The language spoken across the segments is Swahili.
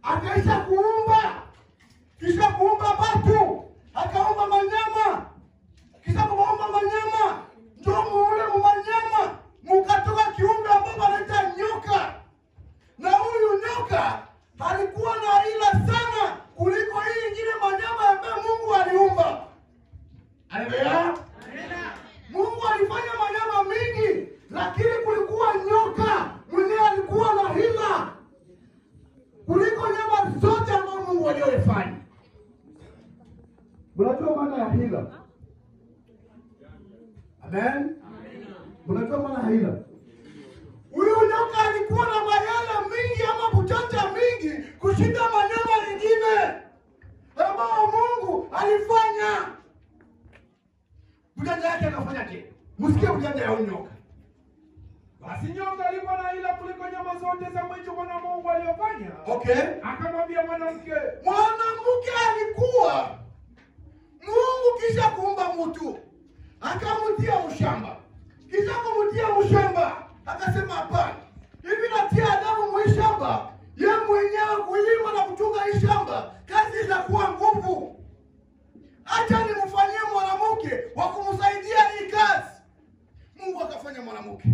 akaisha kuumba. Kisha kuumba watu, akaumba manyama. Kisha kuumba manyama, ndio muule manyama mukatoka kiumbe ambao anaita nyoka. Na huyu nyoka alikuwa na ila sana kuliko hii nyingine manyama ambayo Mungu aliumba. Haleluya. Mungu alifanya manyama mingi, lakini kulikuwa nyoka mwenye alikuwa na hila kuliko nyama zote ambazo Mungu aliyofanya. Mnajua maana ya hila? Amen. Mnajua maana ya hila? Huyu nyoka alikuwa na mayala mingi ama butanja mingi kushinda manyama nyingine ambao Mungu alifanya. Butanja yake akafanya je? Msikie butanja ya nyoka. Basi nyoka alikuwa na ila kuliko nyama zote za mwitu Bwana Mungu aliyofanya. Okay. Akamwambia mwanamke alikuwa Mungu kisha kuumba mtu, akamtia mshamba. Kisha kumtia mshamba, akasema hapana. Hivi natia Adamu mshamba, yeye mwenyewe kulima na kuchunga hii shamba, kazi itakuwa nguvu. Acha nimfanyie mwanamke wa kumsaidia hii kazi. Mungu akafanya mwanamke,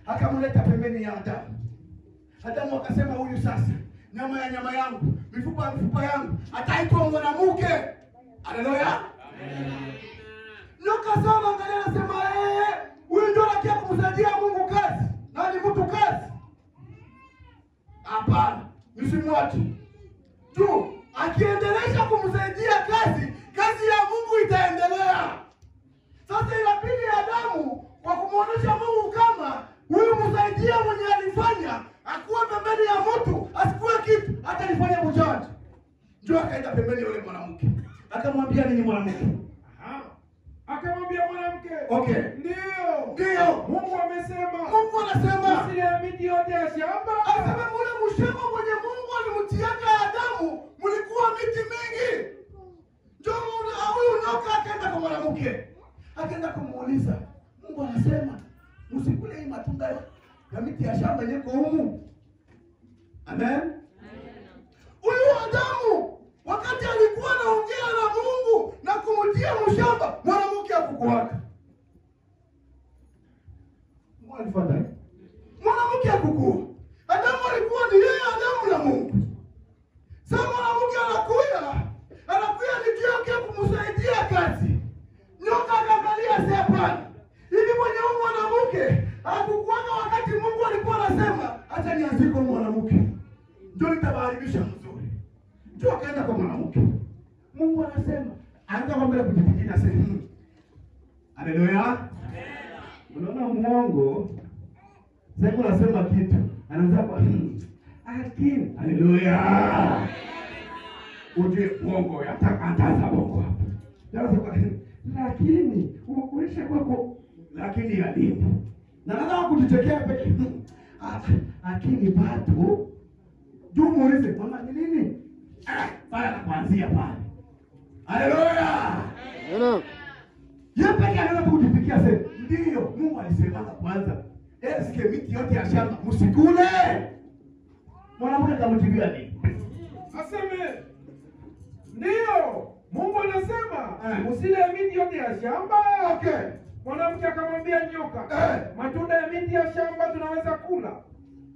akamleta pembeni ya Adamu. Adamu akasema huyu sasa nyama ya nyama yangu, mifupa ya mifupa yangu, ataitwa mwanamke. Haleluya. Nyoka sana angalia anasema huyu ndio anakia kumsaidia Mungu kazi. Na ni mtu kazi. Hapana, msimwache. Tu akiendelea kumsaidia kazi, kazi ya Mungu itaendelea. Sasa inabidi Adamu kwa kumuonesha Mungu kama huyu msaidia mwenye alifanya akuwe pembeni ya mtu, asikuwe kitu, hata alifanya mjanja. Ndio akaenda pembeni yule mwanamke. Akamwambia nini mwanamke? Akamwambia mwanamke, okay, ndio. Mungu anasema usile miti yote ya shamba. Anasema mule mshamba mwenye Mungu alimtiaka Adamu, mlikuwa miti mingi. Ndio huyu nyoka akaenda kwa mwanamke. Akaenda kumuuliza, Mungu anasema msikule hii matunda ya miti ya shamba yenye humu. Amen. Huyu Adamu wakati alikuwa anaongea na Mungu na kumtia mshamba, mwanamke hakukuwaka. Mwalifadhali. Mwanamke hakukua. Adamu alikuwa ni yeye Adamu na Mungu. Sasa mwanamke anakuja nikiwa kumsaidia kazi. Nyoka akaangalia sepani. Hivi mwenye huyu mwanamke hakukuwaka wakati Mungu alikuwa anasema acha nianzike mwanamke. Ndio nitabarikisha mzuri. Ndio akaenda kwa mwanamke. Mungu anasema anaanza kwa mbele kujipigia sehemu. Haleluya. Amen. Unaona muongo sasa unasema kitu anaanza kwa akini. Haleluya. Uje muongo yatakaanza bongo hapo. Sasa kwa lakini ukulisha kwako lakini ya nini? Na nataka kujichekea peke. Akini bado juu muulize mama ni nini? Pale anaanzia pale. Haleluya. Amen. Yeye anataka kujipikia sasa. Ndio Mungu alisema kwanza, sikia miti yote ya shamba msikule. Mwanamke akamjibia nini? Aseme ndio. Mungu anasema usile miti yote ya shamba. Okay. Mwanamke akamwambia nyoka, matunda ya miti ya shamba tunaweza kula,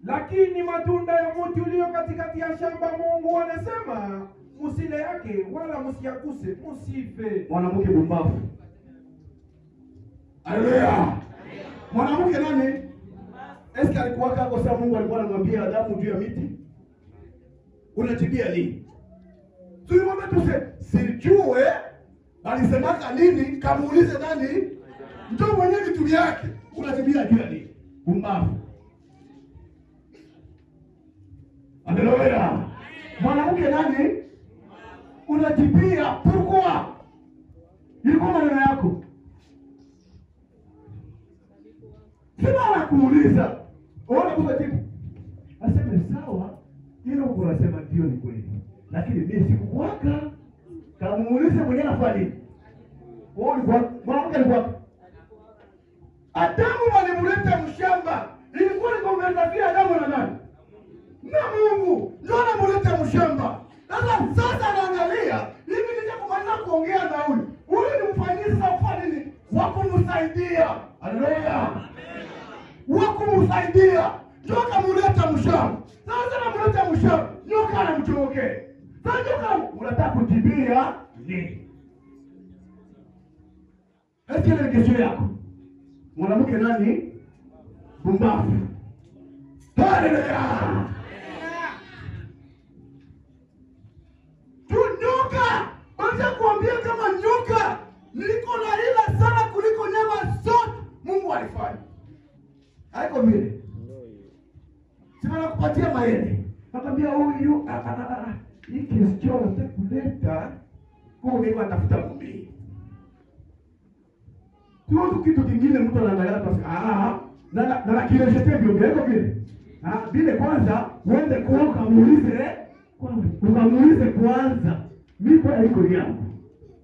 lakini matunda ya mti ulio katikati ya shamba Mungu anasema msile yake wala msiyaguse msife. Mwanamke bumbafu. Haleluya. Mwanamke nani? Eska alikuwa kwa sababu Mungu alikuwa anamwambia Adamu juu ya miti. Unatibia nini? Tulimwambia tuse sijue alisemaka nini, kamuulize nani? Ndio mwenye vitu vyake. Unatibia juu ya nini? Bumbafu. Haleluya. Mwanamke nani? Unatibia pourquoi? Ilikuwa maneno yako. Sema anakuuliza. Ona kujibu. Aseme sawa, hilo unasema ndio ni kweli. Lakini mimi sikuwaka. Kamuulize mwenyewe anafanya nini? Wewe mwanamke alikuwa. Adamu walimleta mshamba. Ilikuwa ni konversation ya Adamu na nani? Na Mungu. Ndio anamleta mshamba. sasa anaangalia hivi nije kumaliza kuongea na huyu ni mfanyie sasa kufanya nini? Wa kumsaidia. Haleluya. Wa kumsaidia. Nyoka muleta mshamba. Sasa anamleta mshamba. Nyoka anamchomokea. Sasa nyoka unataka kujibia nini? Haki ile kesho yako. Mwanamke nani? Pumbavu. Haleluya. Nyoka, wacha kuambia kama nyoka niko na ila sana kuliko nyama zote Mungu alifanya. Haiko vile. Sina nakupatia maele. Nakwambia huyu hiki sio kuleta kwa mimi atafuta mumbi. Sio kitu kingine mtu anaangalia kwa na kile shete bio vile. Vile kwanza uende kuoka muulize kwanza. Mimi kwa iko yangu.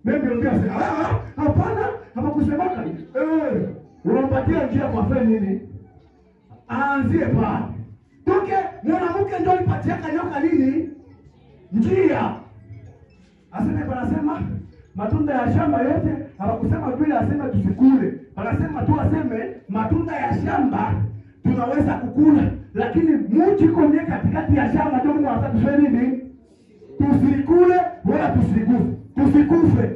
Mimi ndio hapana, hapakusemaka. Unampatia njia kwa fanya nini? Aanzie pale. Toke mwanamke ndio alipatia kanyoka nini? Njia. Anasema matunda ya shamba yote, hawakusema vile aseme tusikule. Wanasema tu aseme matunda ya shamba tunaweza kukula, lakini mti kwenye katikati ya shamba ndio Mungu anataka nini? Tusikule wala tusikufe.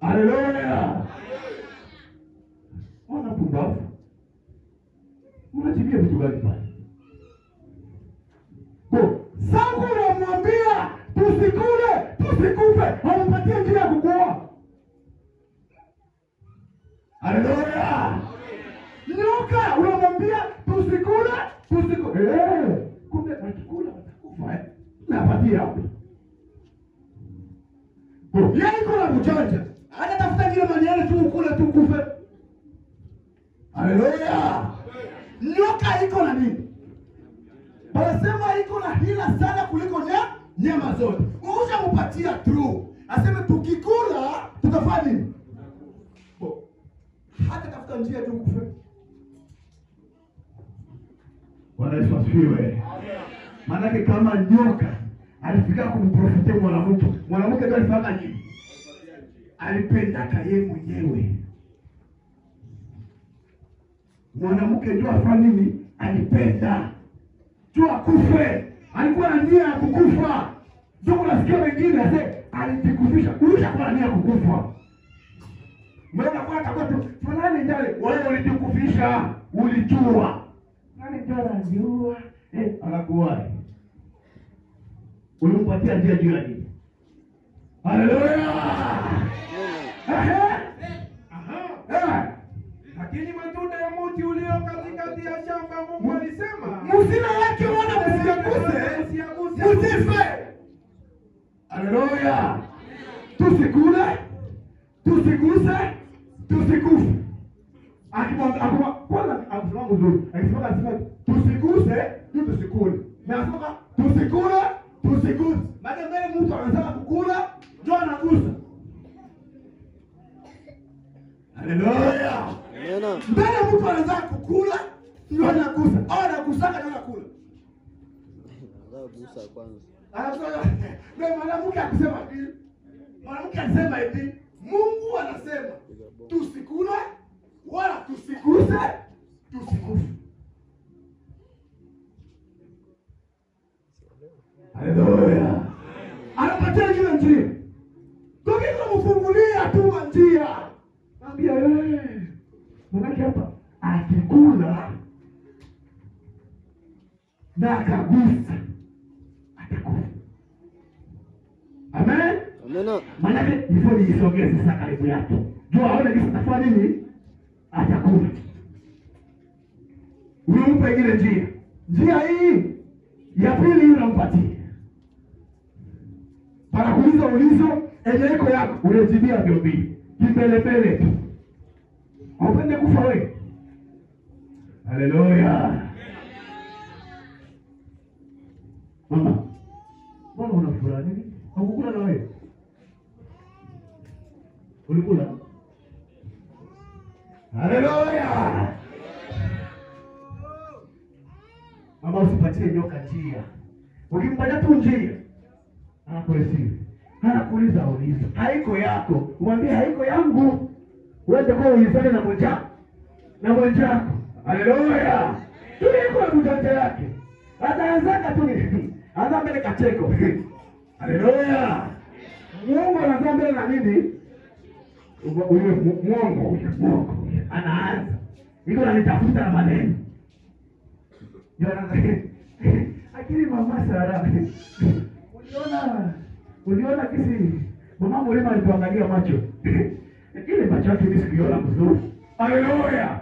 Haleluya. Ona pumbavu. Unajibia vitu gani pale? Sangu unamwambia tusikule, tusikufe, hampatie njia ya kukua. Haleluya. Nyoka unamwambia tusikule. Kumbe atakula atakufa. Napatia hapo. Yeye iko na mjanja. Hata tafuta kile maneno tu ukule tu kufe. Haleluya. Nyoka iko na nini? Wanasema iko na hila sana kuliko nyama zote. Uja mupatia true. Aseme tukikula tutafanya nini? Hata tafuta njia tu kufe. Bwana Yesu asifiwe. Maana kama nyoka alifika kumprofite mwanamke ndio alifanya nini? Alipendaka yeye mwenyewe. Mwanamke ndio afanya nini? Alipenda. Tu akufe. Alikuwa na nia ya kukufa. Ndio unasikia wengine alijikufisha. Ulisha kwa nia ya kukufa. Mbona kwa atakoto fulani ndale wewe ulijikufisha, ulijua. Nani ndio anajua? Anakuwa. Ulimpatia njia juu ya nini? Haleluya. Lakini matunda ya mti ulio katikati ya shamba Mungu alisema, msile yake wala msiaguse, msife. Haleluya. Tusikule, tusiguse, tusikufe. Akimwambia kwanza afunga mzuri. Akisema tusiguse, tusikule. Na akisema tusikule, tusiguse. Baada mbele mtu anataka kukula, ndio anagusa. Haleluya. Amen. Mbele mtu anataka kukula, ndio anagusa. Au anagusaka ndio anakula. Anagusa kwanza. Ndio mwanamke akisema hivi. Mwanamke anasema hivi, Mungu anasema tusikule wala tusiguse, tusikufe. Haleluya. Anapatia kile njia. Tukiko mfungulia tu njia. Ambia mwanamke hapa akikula na akagusa atakufa. Amen. Amen. Maana hivyo nisogeze sasa karibu yake. Jua aone kisa tafanya nini? Atakula. Unampa ile njia. Njia hii ya pili unampatia. Para kuuliza ulizo eneo yako unajibia biobi. Kimbelembele tu. Upende kufa wewe. Haleluya. Mama. Mbona unafurahi nini? Haukula na wewe? Ulikula? Haleluya. Mama usipatie nyoka njia. Ukimpatia tu njia, Anakuuliza uliza. Haiko yako. Umwambie haiko yangu. Uende kwa uizane na mwenzako. Na mwenzako. Haleluya. Tuliko na mjanja yake. Ataanzaka tu hivi. Anza mbele kacheko. Haleluya. Mungu anaanza mbele na nini? Mungu. Anaanza. Iko ananitafuta na maneno. Akili mama Sara. Uliona kisi mama Mulima alituangalia macho. Ile macho yake mimi sikiona mzuri. Haleluya.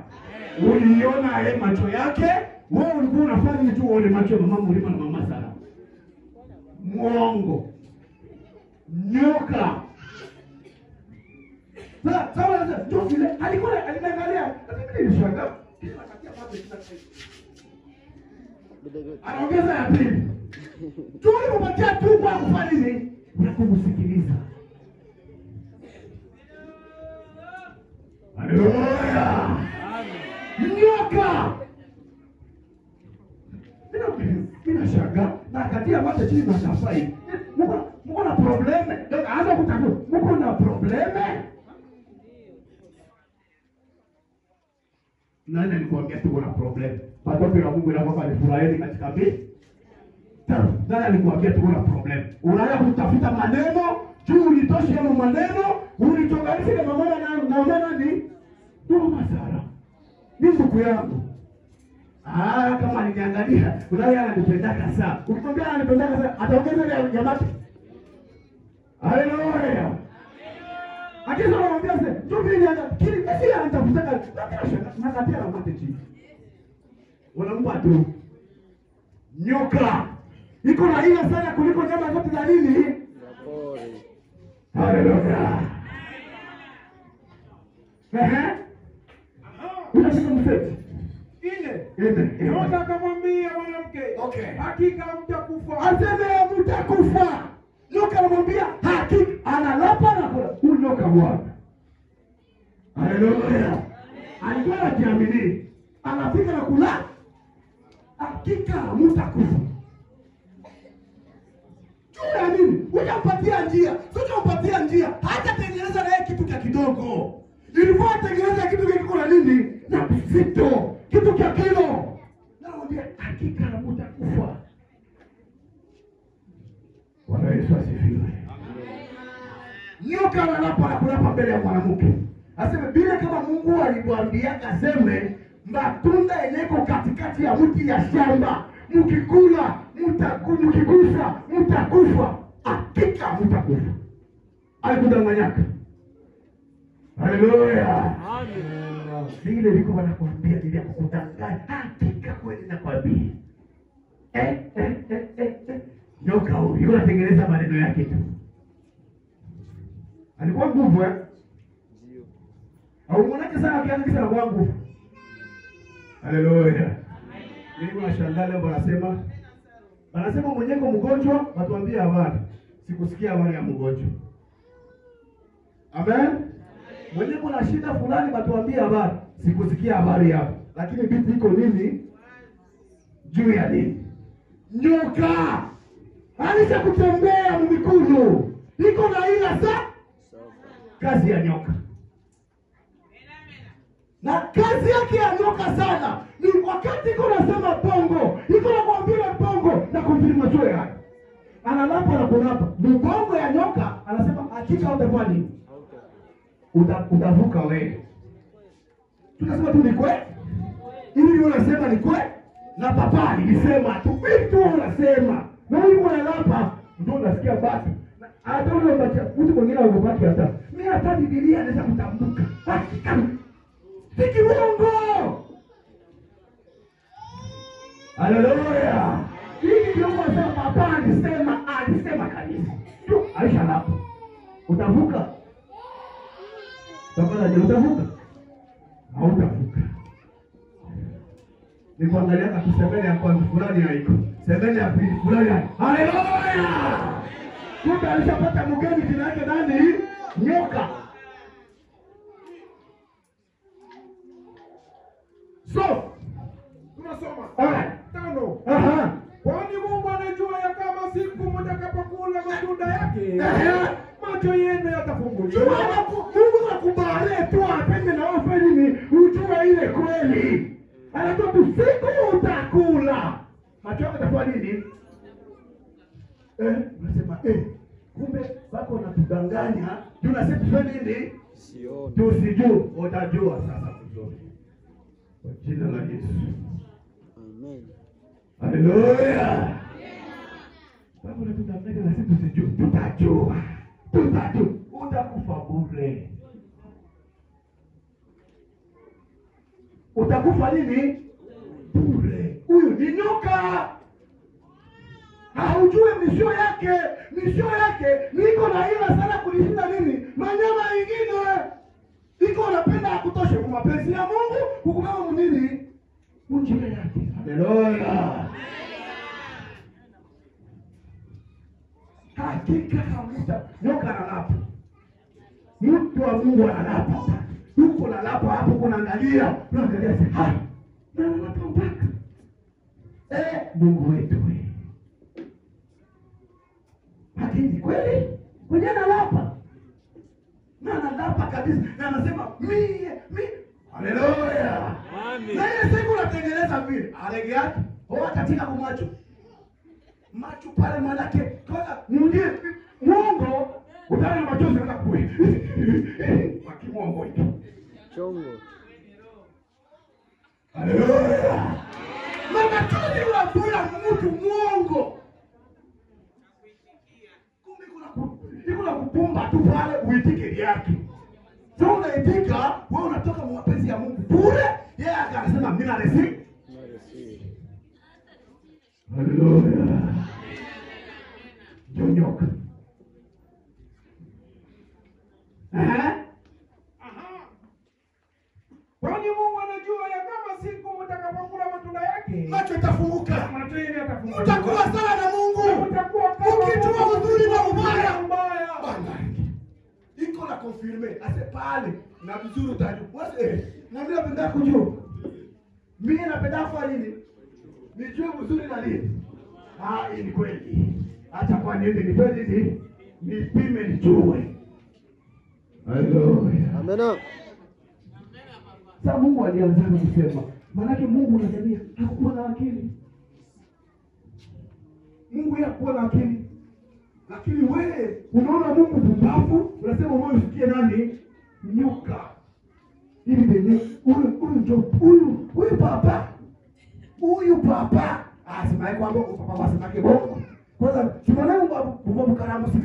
Uliona yeye macho yake, wewe ulikuwa unafanya tu uone macho ya mama Mulima na mama Sara. Mwongo. Nyoka. Sasa ndio vile alikuwa aliniangalia. Mimi nilishangaa. Kile nakatia mambo anaongeza ya pili. Tulipopatia tu kwa kufanya nini? Unakumsikiliza. Haleluya. Nyoka. Mimi nashangaa na katia mate chini na safari. Mko na probleme. Ndio aanza kutafuta. Mko na probleme. Nani alikwambia tuko na problem? Watoto wa Mungu na kwamba alifurahi katika mimi. Nani alikwambia tuko na problem? Unaanza kutafuta maneno, juu ulitosha hapo maneno, ulichoganisha na mama na nani? Ndio Sara. Ni ndugu yangu. Kama aliniangalia, unaye ananipendaka sana. Ukimwambia ananipendaka sana, ataongeza ile jamaa. Haleluya. Akizo anamwambia sasa, ndio mimi kile kesi anatafutaka. Na katia na mate chini. Wanaomba tu. Nyoka. Iko na ile sana kuliko nyama zote za nini? Haleluya. Unasema mseti. Ile. Nyoka akamwambia mwanamke, hakika mtakufa. Aseme mtakufa. Nyoka anamwambia hakika, analapa na kula. Nyoka bwana. Haleluya. Alikuwa anajiamini. Anafika na kula. Hakika mtakufa. Tuna nini? Unampatia njia. Unampatia njia. Hata tengeneza naye kitu cha kidogo. Ilikuwa tengeneza kitu kiko na nini? Na kizito. Kitu cha kilo. Naambia hakika mtakufa. Bwana Yesu asifiwe. Nyoka analapa na kulapa mbele ya mwanamke. Aseme bila kama Mungu alimwambia aseme matunda yeneko katikati ya mti ya shamba, mkikula, mkigusa, mtakufa. Hakika mtakufa. Alikudanganyaka. Haleluya. Amen. Vile liko wanakuambia ili kukudanganya. Hakika kweli nakwambia. Nyoka huyu anatengeneza maneno yake tu. Alikuwa nguvu Ndio. Au mwanake sana akianza kisa kwa nguvu. Haleluya. Mimi nashangaa leo wanasema mwenyewe mgonjwa, watuambie habari. Sikusikia habari ya mgonjwa. Amen. Mwenyewe kuna shida fulani, watuambie habari. Sikusikia habari hapo. Lakini vipi iko nini? Juu ya nini? Nyoka. Alisha kutembea mikono. Iko na ila kazi ya nyoka. Na kazi yake ya nyoka sana ni wakati iko nasema bongo, iko na kuambia bongo na kumfirima sio yake. Analapa na kunapa. Bongo ya nyoka anasema hakika utafanya nini? Utavuka wewe. Tunasema tu ni kweli. Hivi unasema ni kweli? Na papa nilisema tu vitu unasema. Na hivi unalapa ndio unasikia basi. Hata ule mtu mwingine anapata hata. Mimi hata Biblia anaweza kutambuka. Hakika siki Mungu. Haleluya. Hii ndio kwa papa alisema kanisa. Tu Aisha hapo. Utavuka. Tafadhali utavuka. Hautavuka. Ni kuangalia katusembele ya kwanza fulani haiko. Sebele ya pili fulani haiko. Haleluya. Kumbe alishapata mgeni jina yake nani? Nyoka. So, tunasoma. Alright. 5. Kwani Mungu anajua ya kama siku mtakapo mtakapokula matunda yake, macho yenu yatafunguliwa. Mungu akubali tu apende na wewe nini? Ujue ile kweli. Anatoa siku utakula. Macho yako yatakuwa nini? Unasema kumbe bako unatudanganya. Tunasema tufanye nini? Sioni. Tusijue, utajua sasa vizuri. Kwa jina la Yesu. Amen. Haleluya. Bako unatudanganya na sisi tusijue. Tutajua. Utakufa bure. Utakufa nini? Bure. Huyu ni nyoka. Haujue misio yake niko na ila sana kulishinda nini? Manyama ingine. Iko napenda kutosha kwa mapenzi ya Mungu, kukumama nini? Njia yake. Haleluya. Hakika kabisa nyoka analapa. Mtu wa Mungu analapa. Yuko analapa hapo kunaangalia sasa. Na unapambaka. Mungu wetu wewe. Lakini kweli kwenye analapa. Na analapa kabisa. Na anasema mimi. Haleluya. Amen. Na ile siku unatengeneza vile. Alege yake. Hoa katika kumacho. Macho pale manake kama mwingine Mungu utana machozi kana kuwe. Wakimongo hicho. Chongo. Haleluya. Machozi unafura mtu mwongo. Kumbe kuna kupumba tu pale uitike yake. Sasa unaitika, wewe unatoka mapenzi ya Mungu bure, yeye akasema mimi na receive. Haleluya. Jonyoka. Kwani Mungu anajua ya kama siku mtakapokula matunda yake, Macho itafunguka. macho yenu yatafunguliwa. Utakuwa sawa na Mungu. Ukijua uzuri na ubaya. Bwana. Iko na confirme. Ase pale na vizuri utajua. Na mimi napenda kujua. Mimi napenda kwa nini? Nijue uzuri na nini? Hii ni kweli. Acha kwa nini ni kweli nipime nijue. Haleluya. Amen. Sasa Mungu alianza kusema, maana Mungu anajania hakuwa na akili. Mungu hakuwa na akili. Lakini wewe unaona Mungu pumbavu, unasema wewe usikie nani? Nyoka. Hivi ndio huyu papa. Huyu papa. Sema kwamba papa asemake bongo. Kwanza tunaona Mungu karamusi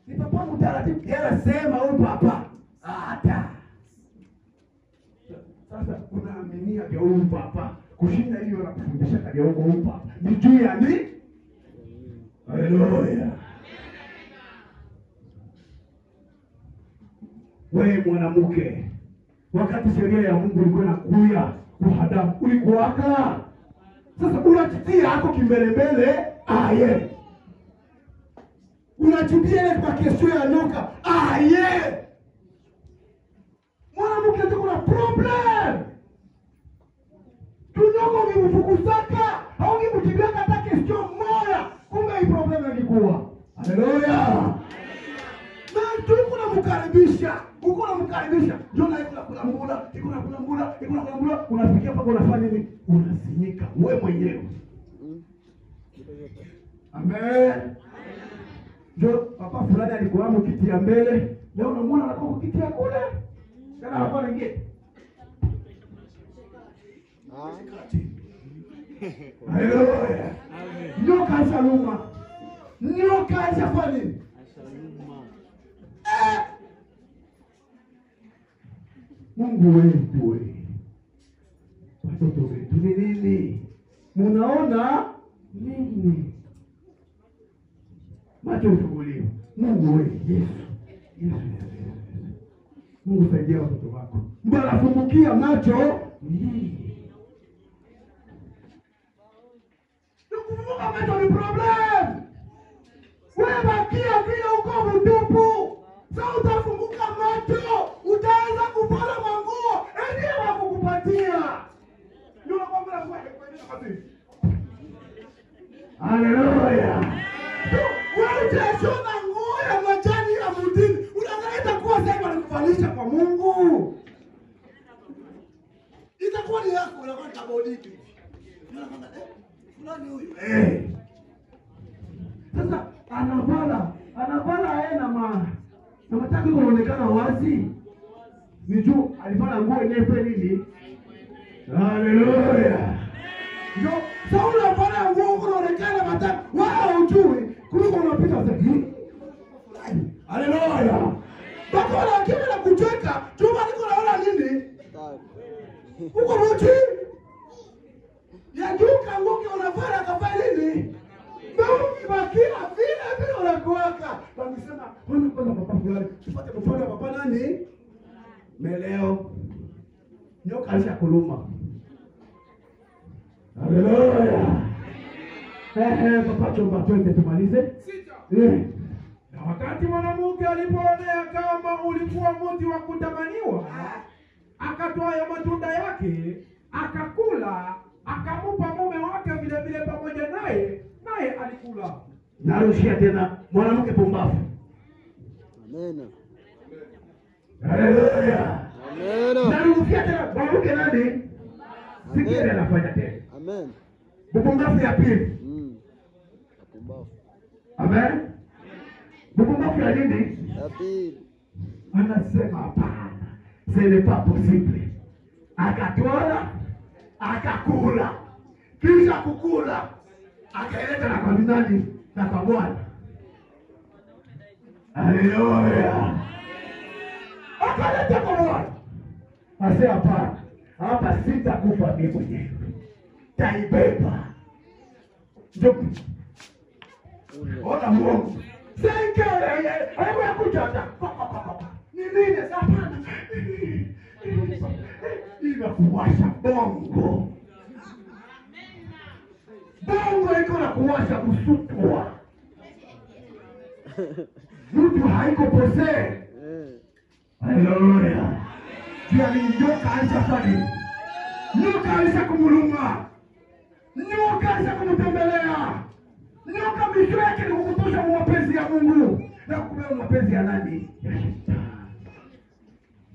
ni papa mtaratibu. Yeye anasema huyu papa. Hata. Sasa unaaminia kwa huyu papa. Kushinda hiyo na kufundisha kwa huyu papa. Ni juu ya nini? Haleluya. Wewe mwanamke, wakati sheria ya Mungu ilikuwa inakuya kuhadamu, ulikuwaka. Sasa unajitia hapo kimbelembele, unajitia ile kwa kesho ya nyoka, mwanamke ndio kuna problem. Tunyoka ukimfukuzaka, au ukimtibia hata kesho moja, kumbe hii problem ilikuwa. Haleluya. Na tuko namkaribisha, uko namkaribisha. Jona iko kula mbula, unafikia paka unafanya nini? Unasinyika wewe mwenyewe. Amen. Ndio papa fulani alikuwa mkitia mbele, leo unamwona anakuwa kitia kule. Kana hapo nyingine. Haleluya. Nyoka asaluma. Nyoka asafanya nini? Mungu wetu watoto wetu ni nini? Munaona nini? Macho ufunguliwe. Mungu wetu Yesu. Mungu saidia watoto wako. Mbarafungukia macho nini? Kufunguka macho ni problem. Wewe bakia vile uko mtupu. Sasa utafunguka macho, utaanza kupona manguo, ndiye wakukupatia. Ndio nakwambia kwa kweli. Haleluya. Utashona nguo ya majani ya mtini. Unadhani itakuwa sasa wanakuvalisha kwa Mungu? Itakuwa ni yako, unakuwa tabodiki. Unakwambia fulani huyu. Sasa anavala yeye na mataki kuonekana wazi. Ni juu alivala nguo yenyewe nini? Haleluya. Ndio, Sauli anafanya nguo kuonekana mataki. Wao ujue kuliko unapita sasa. Haleluya. Bako la kile la kucheka, chuma liko naona nini? Uko mti. Ya juka ngoke unafanya kafanya nini? Mungu bakila vile unakuwaka. Wanasema, "Wewe kwa papa fulani, tupate mfano wa papa nani?" Meleo. Nyoka alishakuluma. Haleluya. Papa chomba twende tumalize. Na wakati mwanamke alipoonea kama ulikuwa mti wa kutamaniwa, akatoa ya matunda yake, akakula, akamupa mume wake vile vile pamoja naye alikula. Narushia tena mwanamke pumbavu. Amen. Haleluya. Amen. Narushia tena mwanamke nani? Sikile anafanya tena. Amen. Pumbavu ya pili. Pumbavu. Amen. Pumbavu ya nini? Ya pili. Anasema hapana. Ce n'est pas possible. Akatoa, akakula. Kisha kukula, akaeleta na kwa nani? Na kwa Bwana. Haleluya. Akaleta kwa Bwana. Asema hapana. Hapa sitakufa mimi mwenyewe. Taibeba. Ndio. Ona Mungu. Sengele, hebu kuchota. Ni nini hapana? Ila kuwasha bongo. Bongo iko na kuwasha kusutwa. Mtu haiko pose. Haleluya. Pia ni nyoka alishafanya. Nyoka alishakumuluma. Nyoka alishakumtembelea. Nyoka misho yake ni kukutosha mapenzi ya Mungu. Na kukumea mapenzi ya nani? Ya Shetani.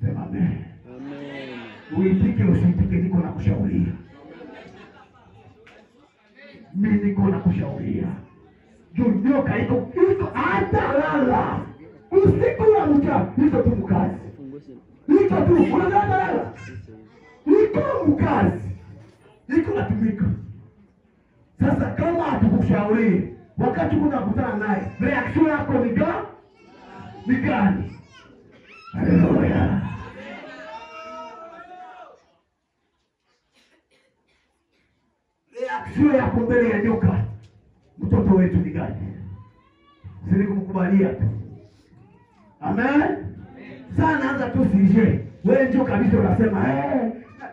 Sema amen. Amen. Uitike usitike, niko na kushauria. Mimi niko na kushauria. Nyoka iko hata lala. Usiku wa mchana, niko tu mkazi. Niko tu, unadhani lala? Niko mkazi. Niko natumika. Sasa kama hatukushauri, wakati unakutana naye, reaction yako ni gani? Haleluya. Reaction yako mbele ya nyoka, mtoto wetu ni gani? Sisi kumkubalia tu. Amen. Sana anza tu sije. Wewe ndio kabisa unasema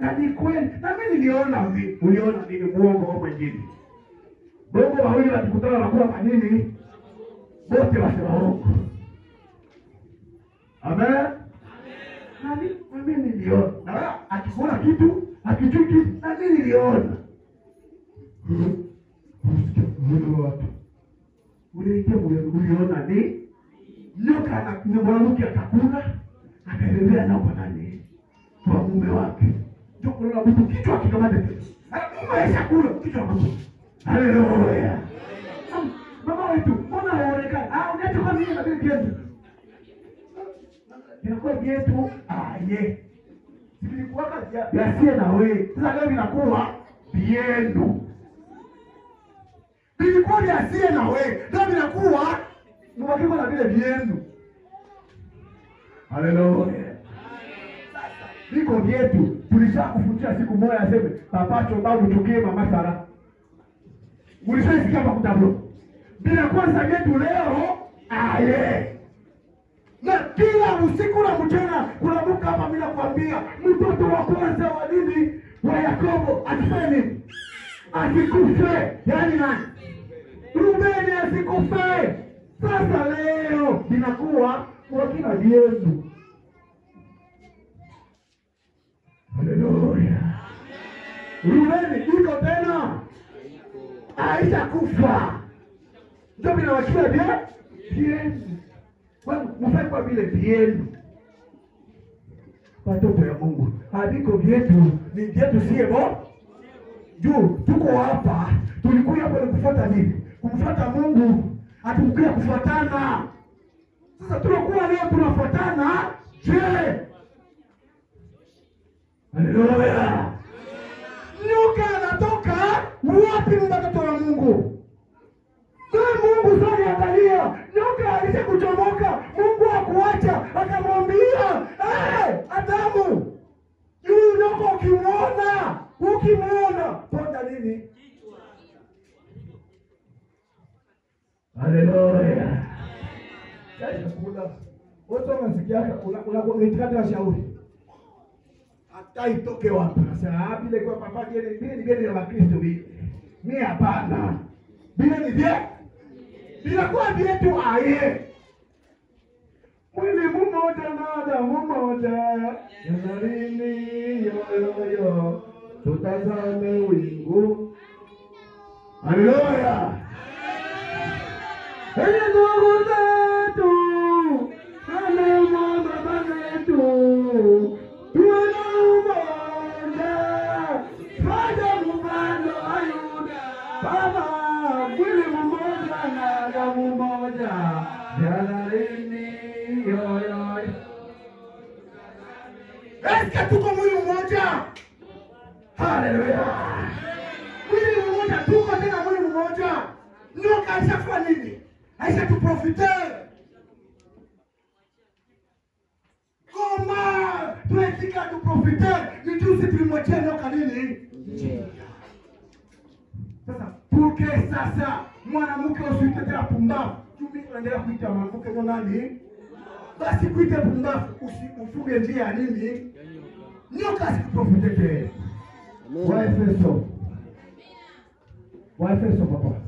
na ni kweli. Na mimi niliona uliona nini muongo au mwingine. Bongo wawili wakikutana wanakuwa manini? Wote wasema uongo. Amen. Na mimi niliona. Na akikula kitu, akichuki, na mimi niliona. Watu. Uliona ni nyoka na mwanamke akakula, akaendelea na kwa nani? Kwa mume wake. Ndio kuna mtu kichwa kikamata. Mume ashakula kichwa hapo. Haleluya. Mama wetu, mbona haonekani? Unacho kwa nini na vile kitu? Inakuwa yetu, ye. Silikuwa yasie na wewe. Sasa leo inakuwa bienu. Bilikuwa yasie na wewe. Leo inakuwa mwakiko na vile bienu. Haleluya. Viko vyetu tulishakufutia siku moja aseme papacho babu tukie mama Sara. Ulishasikia makutablo. Bila kwanza yetu leo na kila usiku na mchana kuna Mungu hapa mimi nakwambia mtoto wa kwanza wa dini wa Yakobo atafanya nini? Asikufe. Yaani nani? Rubeni asikufe. Sasa leo inakuwa kwa kila diendu. Haleluya. Rubeni iko tena. Aisha kufa. Ndio vinawakia vyenu. Kwani mfanye kwa vile vyenu. Watoto ya Mungu. Haviko vyetu, ni vyetu siye juu tuko hapa, tulikuja hapa kufuata nini? Kumfuata Mungu, hatukuja kufuatana. Sasa tunakuwa leo tunafuatana, je? Haleluya. Nyoka anatoka wapi mtoto wa Mungu? Mungu sasa angalia, nyoka alishakuchomoka, Mungu hakuacha, akamwambia, Adamu, yule nyoka ukimwona, ponda nini? Haleluya. Sasa kula. Wote wanasikia unakuitikata shauri. Hata itoke wapi? Sasa bila kwa papa ile ya Kristo mimi hapana. Bila ni vya. Bila kwa vyetu aye. Mwili mmoja na damu moja. Yanalini yo. Tutazame wingu. Haleluya. Ele ndugu zetu. Ale mama zetu. Tunaomba. Fanya mfano ayuda. Baba, mwili mmoja na damu moja. Yanalini yo. Eske tuko mwili mmoja? Haleluya. Mwili mmoja, tuko tena mwili mmoja. Nyoka alishafanya nini? Aisha tuprofite. Koma, tuetika tuprofite. Ni juzi tulimwachia nyoka nini? Sasa mwanamke usiite tena pumbavu. Tumi tunaendelea kuita mwanamke ndo nani? Basi kuite pumbavu, ufuge njia ya nini? Nyoka asikuprofite. Waefeso papa.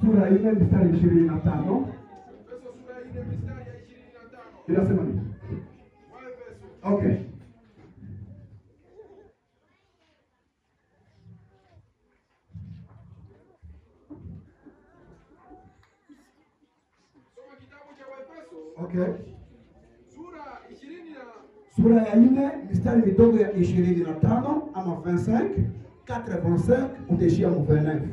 Sura 4 mstari 25. Inasema nini? Okay. Okay. Sura ya 4 mstari midogo ya 25 ama 25, 4:25 utaishia mu 29.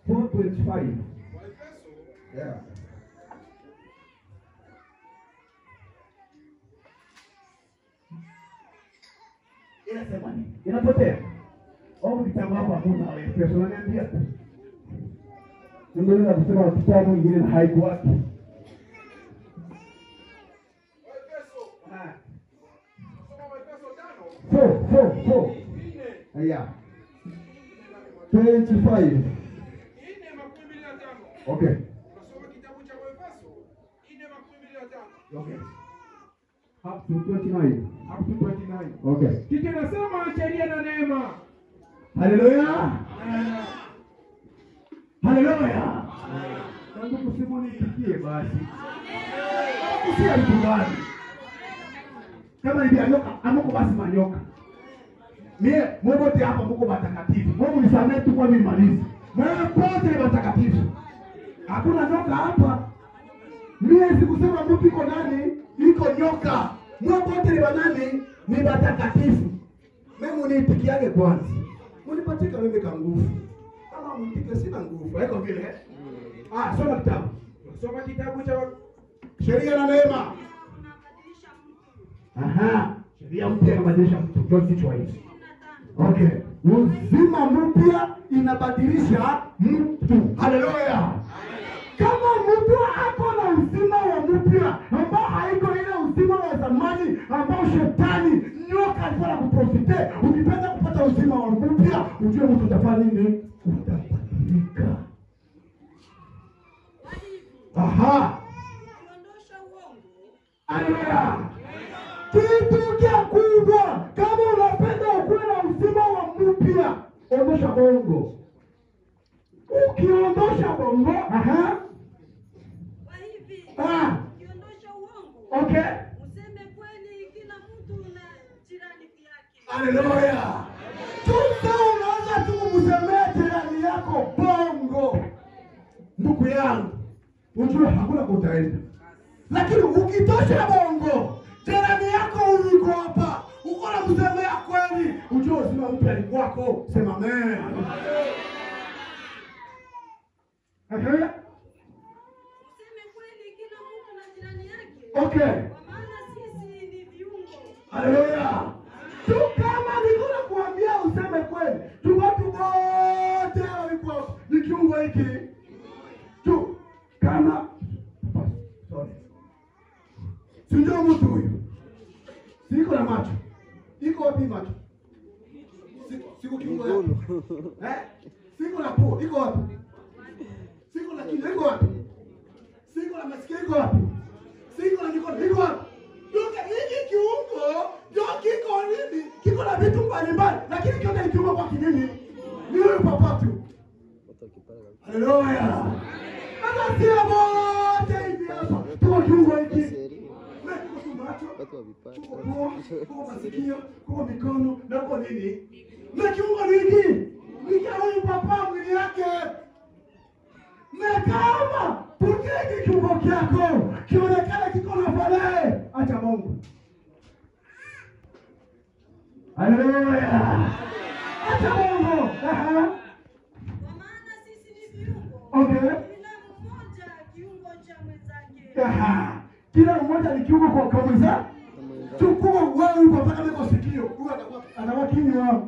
Utaishia 29. Yeah. Inasema nini? Inapotea. Au kitabu hapo hakuna wewe. Pesa unaniambia tu. Ndio na kusema kitabu kingine haiko wapi. Four. Yeah. 25. Okay. Unasoma kitabu cha Waefeso 4:25. Okay. Up to 29. Up to 29. Okay. Kitu nasema sheria na neema. Haleluya. Haleluya. Ndugu Simoni nipikie basi. Kusia mtungani. Kama hivi anyoka, amoko basi manyoka. Mie, mwote hapa mko watakatifu. Mungu nisamee tu kwa mimi malizi. Mwe pote ni watakatifu. Hakuna nyoka hapa. Mie sikusema mtu iko nani? Iko nyoka. Mwe pote ni wanani? Ni watakatifu. Mimi unipikiage kwanza. Unipatika mimi kwa nguvu. Kama mpike sina nguvu. Haiko vile. Soma kitabu. Soma kitabu cha Sheria na Neema. Sheria mpya inabadilisha mtu. Don't teach wise. Okay. Uzima mpya inabadilisha mtu. Haleluya. Kama mtu ako na uzima wa mpya ambao haiko ile uzima wa zamani ambao shetani nyoka alikuwa kuprofite, ukipenda kupata uzima wa mpya, ujue mtu utafanya nini? Utabadilika. Haleluya. Kitu kikubwa kama unapenda ukuwe na uzima wa mpya, ondosha bongo. Ukiondosha bongo, ukiondosha uongo. Okay. Useme kweli kila mtu na jirani Haleluya. Tuta unaanza tu kumsemea jirani yako bongo. Ndugu yangu, ujue hakuna kutaenda. Lakini ukitosha bongo, jirani yako uliko hapa, uko na kusemea kweli, ujue uzima mpya ni kwako. Sema amen. Useme kweli kila mtu na jirani yake. Okay. Kwa maana sisi ni viungo. Haleluya. Tu kama nikuna kuambia useme kweli. Tu watu wote walikuwa ni kiungo hiki. Tu kama sorry. Sindio mtu huyu. Siko na macho. Iko wapi macho? Siko kiungo wapi? Siko na pua, iko wapi? Siko na kichwa, iko wapi? Siko na masikio, iko wapi? Siko na mikono, iko wapi? Yote hiki kiungo, yote kiko nini? Kiko na vitu mbalimbali, lakini kiote kiungo kwa kinini? Ni wewe papa tu. Haleluya. Hata sio wote hivi hapa. Tuko kiungo hiki. Kwa masikio, kwa mikono, na kwa nini? Na kiungo hiki. Nika huyu papa mwili yake. Na kama pokea kiungo chako kionekana kiko na pale, acha Mungu. Haleluya. Acha Mungu. Kwa maana sisi ni viungo. Okay. Kila mmoja kiungo cha mwenzake. Kila mmoja ni kiungo kwa mwenzake. Chukua wewe mpaka kama sikio, huyu atakuwa kinywa,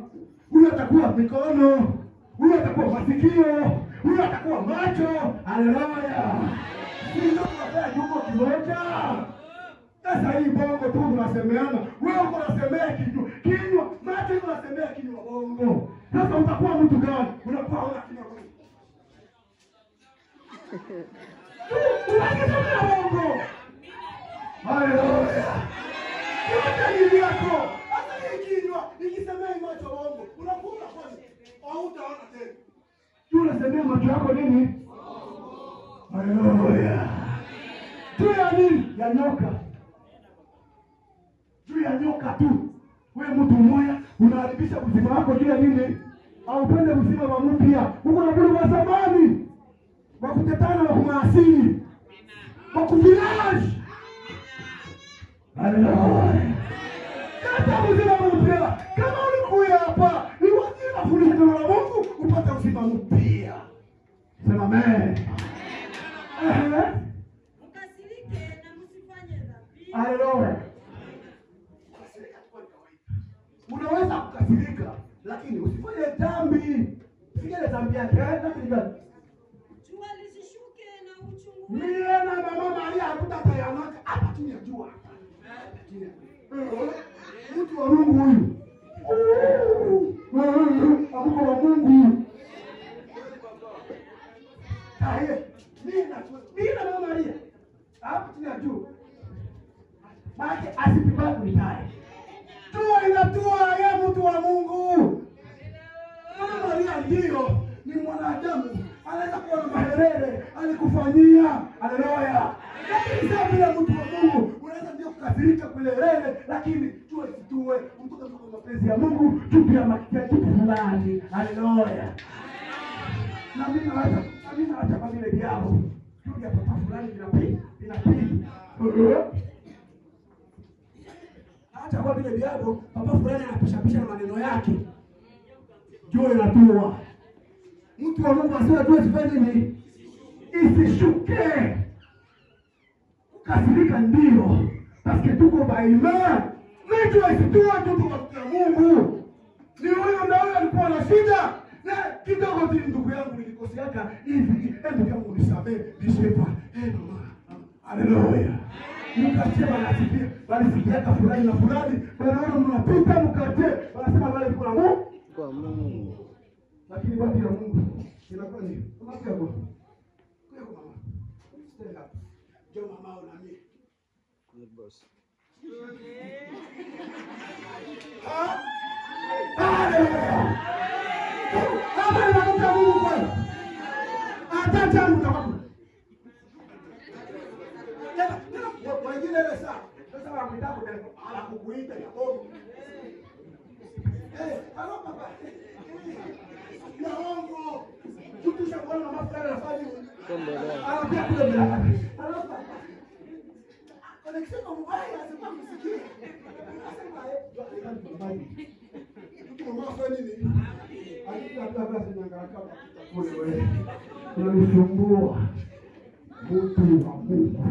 huyu atakuwa mikono, huyu atakuwa masikio, huyu atakuwa macho. Haleluya. Sisi tunafanya kiungo kimoja. Sasa hii bongo tu tunasemeana. Wewe uko unasemea kinywa, macho uko unasemea kinywa bongo. Sasa utakuwa mtu gani? Unakuwa una kinywa bongo. Unakisema bongo. Haleluya. Yote ni yako. Hata kinywa ikisemea macho bongo. Unakuwa kwanza. Au utaona tena. Tu unasemea macho yako nini? Haleluya. Tu ya nini? Ya nyoka. Juu ya nyoka tu. Wewe mtu mmoja unaharibisha uzima wako juu ya nini? Au pende uzima wa mpya. Uko na bulu wa zamani. Wa kutetana na kumaasili. Wa kuvilaji. Haleluya. Kata uzima mpya. Kama ulikuwa hapa, ni wazima kuliko na Mungu upate uzima mpya. Sema amen. Mkasirike na msifanye dhambi. Haleluya. Unaweza kukasirika, lakini usifanye dhambi. Usifanye dhambi yake. Dhambi gani? Jua lisishuke na uchungu. Mimi na mama Maria hakutatayanaka hapa chini ya jua. Mtu wa Mungu huyu. Mungu wa Mungu. Mimi na mama Maria hapa chini ya jua. Maana asipibaki nitaye. Tua inatua ya mtu wa Mungu. Mama Maria ndio ni mwanadamu. Anaweza kuwa na maherere alikufanyia. Haleluya. Lakini sio bila mtu wa Mungu. Unaweza ndio kukasirika kulelele, lakini tuwe situwe mtoka kwa mapenzi ya Mungu, tupia makitu fulani. Haleluya. Na mimi naweza kwa vile diabo. Tuja papa fulani inapiga. Hata kwa vile diabo, papa fulani anapishapisha na maneno yake. Jua inatua. Mtu wa Mungu asiwe tu sifanye nini? Isishuke. Kasirika ndio. Paske tuko baima. Mtu asitue tu kwa Mungu. Ni huyo na huyo alikuwa na shida. Na kidogo tu ndugu yangu nilikosiaka hivi. Ndugu yangu nisamee, nishepa. Mama. Haleluya. Mkachema na sipia. Bali sikiaka fulani na fulani. Bwana mnapita mkache. Wanasema wale kuna Mungu. Kwa Mungu. Lakini wapi ya Mungu? Inakuwa ni wapi ya Mungu? Kwa mama. Stand up. Jo mama na mimi. Ni boss. Kama ni mtu Mungu kweli. Atata Mungu kama. Wengine ile saa. Sasa wanamtaka ala kukuita ya Mungu. na mafuta anafanya nini? Kuendelea. Anakuja kule mbele yake. Anakisema mbaya asema msikie. Anasema mtu mama afanye nini? Alikuwa basi nangaraka kule wewe. Unanisumbua. Mtu wa Mungu.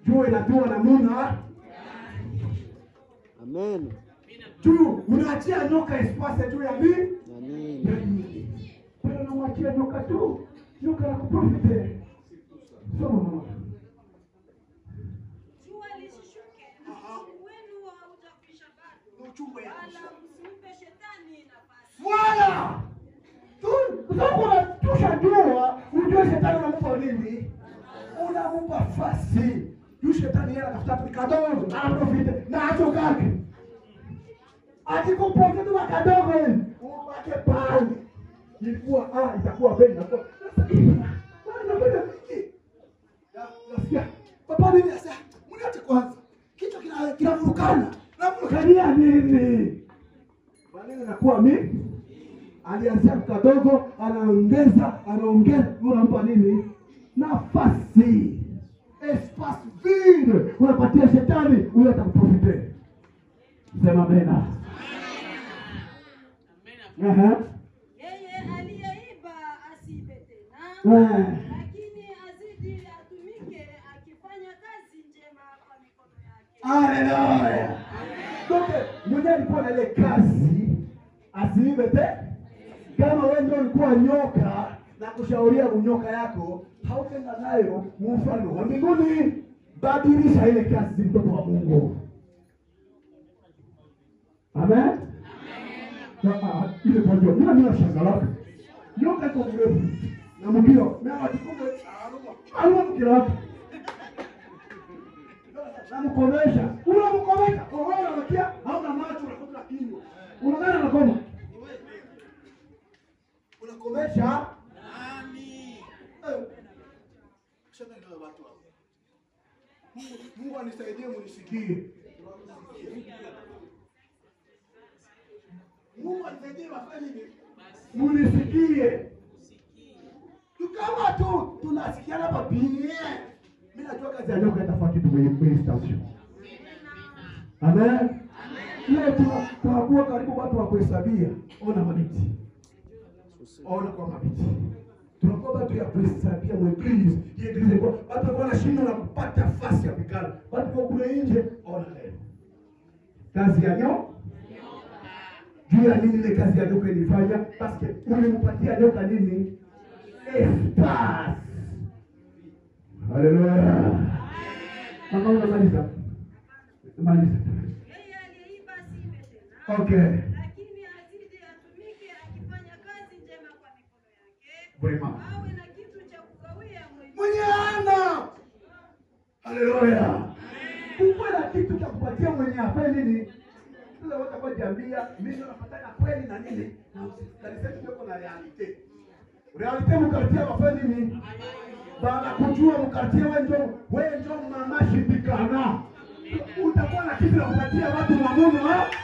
Jua inatua na Mungu. Amen. Tu unaachia nyoka espase juu ya nini? Amen. Wewe unamwachia nyoka tu. Nyoka la kuprofite. Soma mama. Jua lisishuke, usiku wenu haujakwisha bado. Wala msimpe shetani nafasi. Wala! Unatusha jua, unajua shetani anampa nini? Unampa fasi. Yu shetani yeye anatafuta kadogo, anaprofite na hacho kake. Akikuprofite na kadogo hivi, ubake pale. Ilikuwa itakuwa bei na kwa. Nasikia. Papa nini sasa? Mniache kwanza. Kichwa kinavurukana. Navurukania nini? Maneno yanakuwa mimi. Alianzia kadogo, anaongeza, unampa nini? Nafasi. Espace vide. Unapatia shetani, huyo atakuprofite. Sema mena. Yeye aliyeiba asiibe tena. Lakini azidi atumike akifanya kazi njema kwa mikono yake. Haleluya. Ndio, mwenye alikuwa na ile kazi asiibe tena. Kama wewe ndio ulikuwa nyoka na kushauria unyoka yako, hautaenda nayo mfano wa mbinguni. Badilisha ile kazi, mtoto wa Mungu. Amen. Ile kwa hiyo mimi nashangaa. Nyoka iko mrefu. Na mkio, na watukumbe aluma mkio. Unamkomesha. Wewe unakia hauna macho unakuta kinywa. Unadhani anakoma. Unakomesha nani? Shamba ndio watu hao. Mungu anisaidie munisikie. Mungu anisaidie wafanye nini? Munisikie. Tukama tu tunasikiana babini. Mimi najua kazi ya nyoka itafuata kitu kwenye station. Amen. Leo tunakuwa karibu watu wa kuhesabia. Ona mabiti. Ona kwa mabiti. Tunakuwa watu ya kuhesabia mwekrizi. Yeye kwa watu wanashinda na kupata nafasi ya pikana. Watu kwa kule nje ona leo. Kazi ya nyoka. Juu ya nini ile kazi ya nyoka ilifanya? Paske ulimpatia nyoka nini? Espace. Haleluya. Mama unamaliza. Maliza. Yeye aliyeiba asiibe tena. Okay. Lakini azidi atumike akifanya kazi njema kwa mikono yake. Wema. Awe na kitu cha kugawia Mwenye ana. Haleluya. Uwe na kitu cha kupatia mwenye afanye nini? Sasa watu kwa jambia, mimi napatana kweli na nini? Na usitalisema tuko na realite. Realite mkatia wafanye nini? Bana kujua mkatia wewe ndio mama shibikana. Utakuwa na kitu cha kupatia watu wa Mungu gani?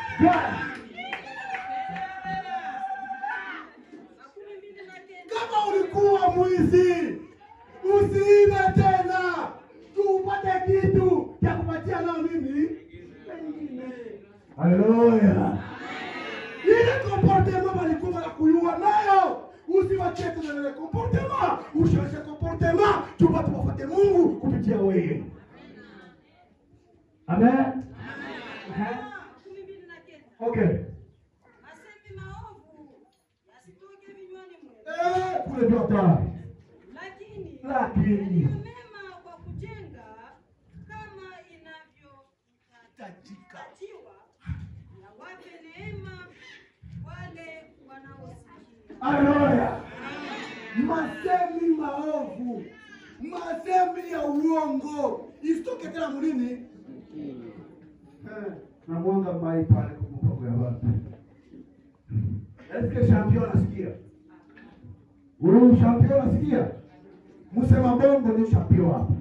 Kama ulikuwa mwizi, usiibe tena. Tupate kitu cha kupatia nao nini? Haleluya. Ile comportement walikuwa na kuyua nayo. Usiwacheke na ile comportement, ushaje comportement, tupate kufuata Mungu kupitia wewe. Amen. Okay. Masemi maovu yasitoke vinywani mwenu. Kule ndio hatari. Lakini mema kwa kujenga kama inavyohitajika. Na wape neema wale wanaosikia. Haleluya. Masemi maovu, masemi ya uongo isitoke tena mulini. Na mwanga mai pale kumpa kwa watu. Eske champion anasikia? Huyu champion anasikia? Musema bongo ni champion hapa.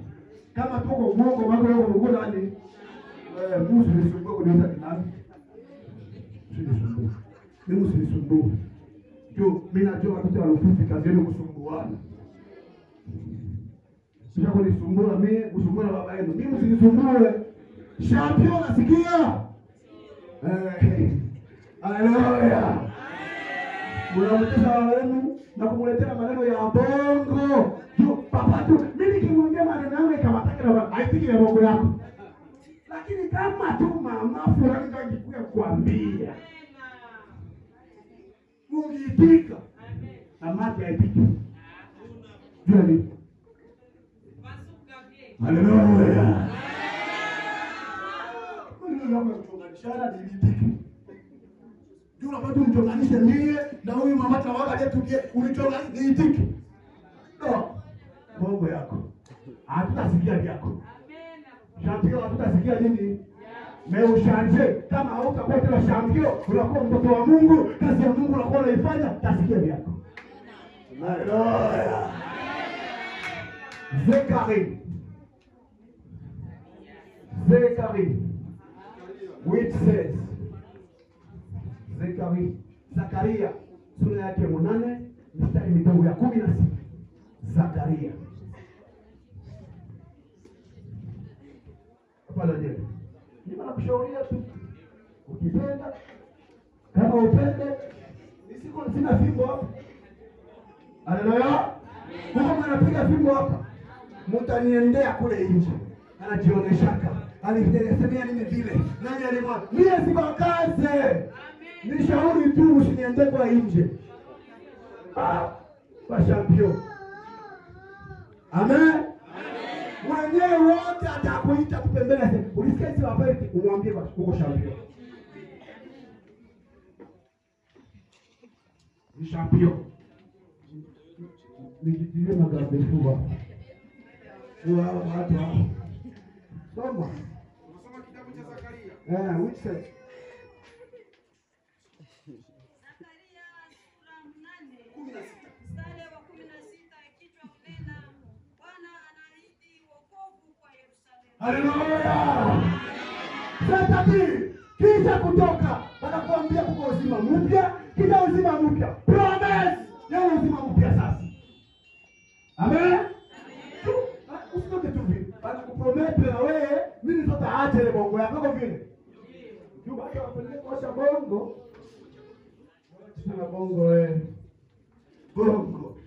Kama tuko uongo mambo yako uko nani? Musu nisumbuko ni nani? Mimi usinisumbuke. Jo, mimi najua watoto wa ofisi kazi yenu kusumbuana. Sio kunisumbua mimi, kusumbua baba yenu. Mimi msinisumbue. Champion nasikia? Haleluya. Unamtesa baba yenu na kumletea maneno ya bongo. Papa tu, mimi kimwambia maneno yangu kama taka na haitiki ya bongo yako. Lakini kama tu mama fulani ngikuja kuambia. Ungiitika. Amati haitiki. Nani? Haleluya. Mchonganishana nilitiki. Juu unapata mchonganishe mie na huyu mama tawaka yetu unichonganishe nilitiki. No. Bongo yako. Hatutasikia vyako. Amen. Shambio hatutasikia nini? Meushanje kama hautakuwa tena shambio, unakuwa mtoto wa Mungu, kazi ya Mungu unakuwa unaifanya, tasikia vyako. Haleluya. Zekari. Which says Zakaria sura yake 8 mstari midogo ya 16. Zakaria. Hapana je. Ninakushauri tu. Ukipenda kama upende nisiko sina fimbo hapa. Haleluya. Mungu anapiga fimbo hapa. Mtaniendea kule nje. Anajionyeshaka. Alisemea nini vile? Nani alimwa? Mimi sibakaze. Amen. Nishauri tu usiniende kwa nje. Champion. Amen. Mwenyewe wote atakuita kupembele sasa. Ulisikia hizo habari umwambie uko champion. Ni champion. Nijitilie magabe fuba. Watu hao. Soma. Unasoma kitabu cha Zakaria. Which says? Zakaria sura 8 mstari wa 16 kichwa kunena Bwana anaahidi wokovu kwa Yerusalemu. Haleluya. Sasa kisha kutoka wanakuambia kuko uzima mpya, kisha uzima mpya. Promise ya uzima mpya sasa. Amen. Usitoke tu vile. Anakupromete na wewe mimi sitaacha ile bongo yako kwa vile. Juu bado wapeleke kwa bongo. Tuna bongo wewe. Bongo.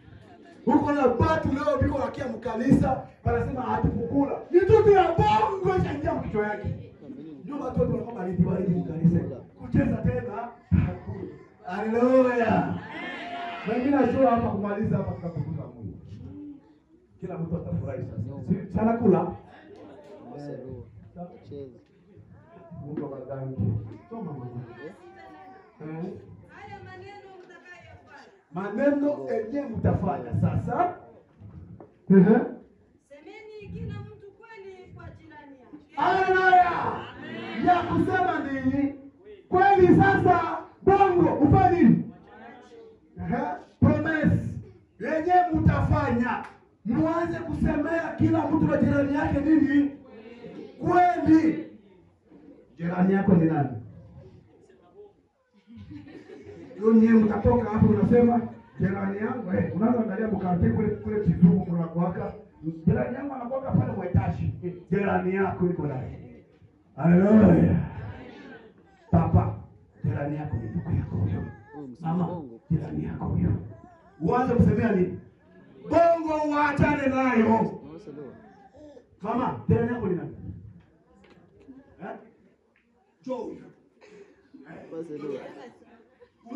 Huko na watu leo biko wakia mkanisa, wanasema hatukukula. Ni tu ya bongo ishaingia mkichwa yake. Ndio watu wanakuwa baridi mkanisa. Kucheza tena hakuna. Haleluya. Mimi najua hapa kumaliza hapa tutakukuta Mungu. Kila mtu atafurahi sasa. Sana kula. Mungu awabariki. Soma mama. Haya maneno mtakayofanya. Maneno yenyewe mtafanya sasa. Semeni kila mtu kweli kwa jirani yake. Haleluya. Ya kusema nini? Kweli sasa bongo ufanye nini? Promise. Yenyewe mtafanya. Mwanze kusemea kila mtu na jirani yake nini? Kweli. Jirani yako ni nani? Yeye mtatoka hapo unasema jirani yangu unaangalia mkate kule kizungu kuna kuwaka. Jirani yangu anakuwa pale kwa etashi. Jirani yako yuko ndani. Haleluya. Papa, jirani yako ni ndugu yako huyo. Mama, jirani yako huyo. Uanze kusemea nini? Bongo waachane nayo. Mama, jirani yako ni nani? Joe.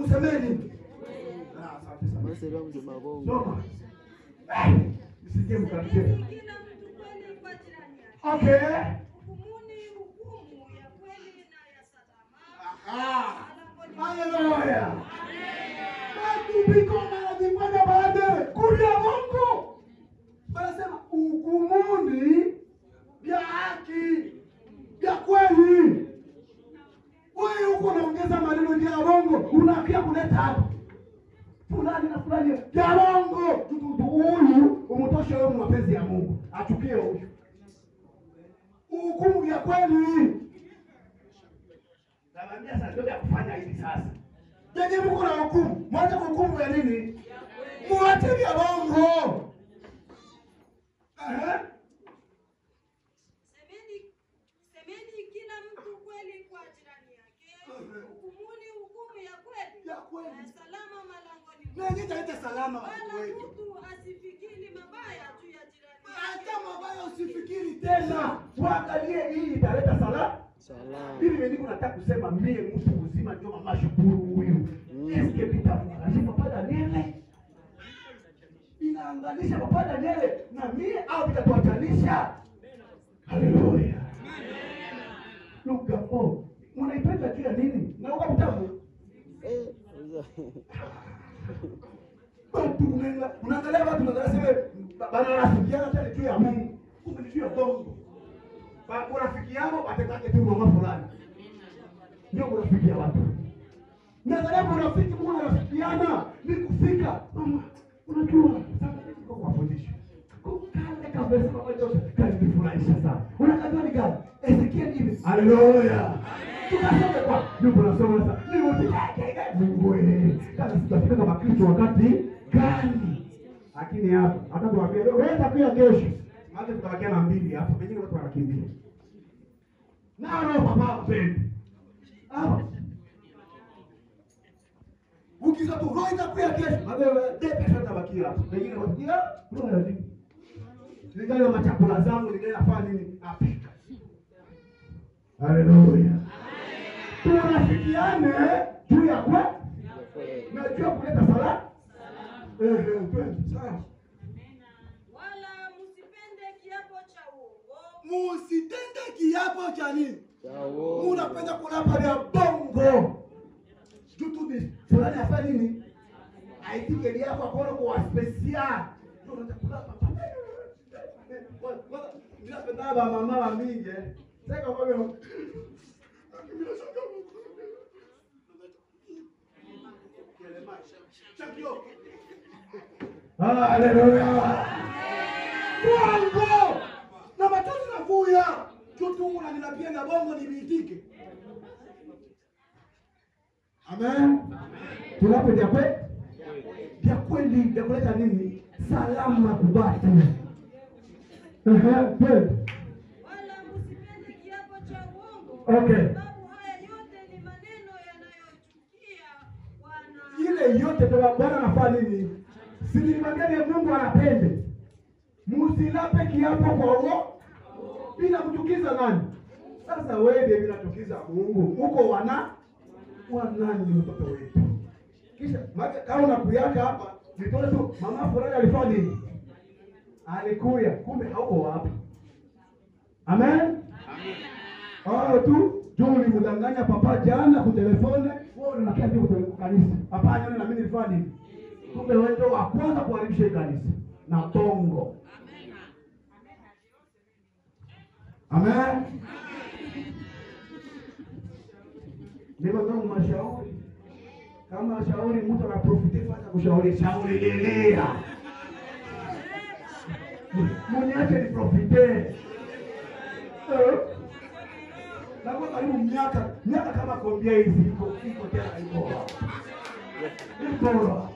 Usemee nini? Asante sana. Soma. Usije mkate. Kila mtu kweli kwa jirani yake. Okay. Hukumuni hukumu ya kweli na ya salama. Haleluya. Watu biko wanajifanya baadaye kulia Mungu. Wanasema hukumuni ya haki ya kweli. Wewe uko unaongeza maneno ya bongo, unakia kuleta hapo. Fulani na fulani ya bongo. Mtu huyu umtoshe wewe mapenzi ya Mungu. Achukie huyu. Hukumu ya kweli. Naambia sasa ndio ya kufanya hivi sasa. Yaani mko na hukumu. Mwache hukumu ya nini? Mwache ya bongo. salama malangoni Na yeye ataleta salama wala watu wetu. mtu asifikiri mabaya juu ya jirani Hata mabaya usifikiri tena. Waangalie hii italeta salama. Salama. Hivi ndio nataka kusema mie mtu mzima ndio mama shukuru huyu. Eske bitamwangalia papa Daniel. Inaanganisha papa Daniel na mie au vitatuachanisha? Haleluya. Luka po. Unaipenda juu ya nini? Na uko mtamu? Watu unaangalia watu wanasema bana rafiki tena juu ya Mungu. Kumbe ni juu ya bongo. Ba urafiki yao atakake tu mama fulani. Ndio urafiki ya watu. Naangalia urafiki Mungu anafikiana ni kufika. Mama unajua sasa niko kwa fundisho. Kukale kabisa baba Joseph kazi furahisha sana. Unakajua ni gani? Ezekiel hivi. Haleluya. Tukasome kwa ndio tunasoma sasa. Ni wote Mungu wewe. Kama sitafika kama Kristo wakati gani? Lakini hapa hata tuwaambie leo wewe pia kesho. Hata tutawakia na mbili hapa. Pengine watu wanakimbia. Na roho baba mpende. Hapa. Ukiza tu roho itakuwa kesho. Wewe depe sasa bakia hapa. Pengine watu ya roho ya nini? Nikayo machakula zangu nafanya nini? Napika. Haleluya. Tunafikiane juu ya kwa na juu ya kuleta salama. Sawa. wala msipende kiapo cha uongo Musitende kiapo cha nini? Cha uongo. Unapenda kulapa ya bongo. Jutu ni fulani afanye nini? Aitike liapo kwa special. Ndio unataka kulapa. Ninapenda mama wa mingi. Sasa kwa hiyo haleluya. Bongo. Na machozi navuya. Tutu unanilapia na bongo nibiitike. Amen. Tunapo vya kweli? Vya kweli vya kuleta nini? Salama kubaki. Kweli. wala msipende kiapo cha uongo Okay. sababu haya yote ni maneno yanayochukia Bwana Ile yote kwa Bwana anafanya nini? Si nilimwambia Mungu anapende. Msilape kiapo kwa uongo. Bila kuchukiza nani? Sasa wewe bila kuchukiza Mungu, uko wanani mtoto wetu? Kisha kama unakuyaka hapa, nitoe tu mama fulani alifanya nini? Alikuya, kumbe hauko wapi? Amen. Amen. Tu juu mdanganya papa jana kwa telefone, wewe unakia ndio kwa kanisa. Papa jana na mimi nilifanya nini? Kumbe wewe ndio wa kwanza kuharibisha kanisa na tongo. Amen. Ndio kama mashauri. Kama shauri mtu anaprofite fanya kushauri shauri lelea. Mwenyeache ni profite. Na kwa karibu miaka kama kombia hizi iko tena iko. Iko.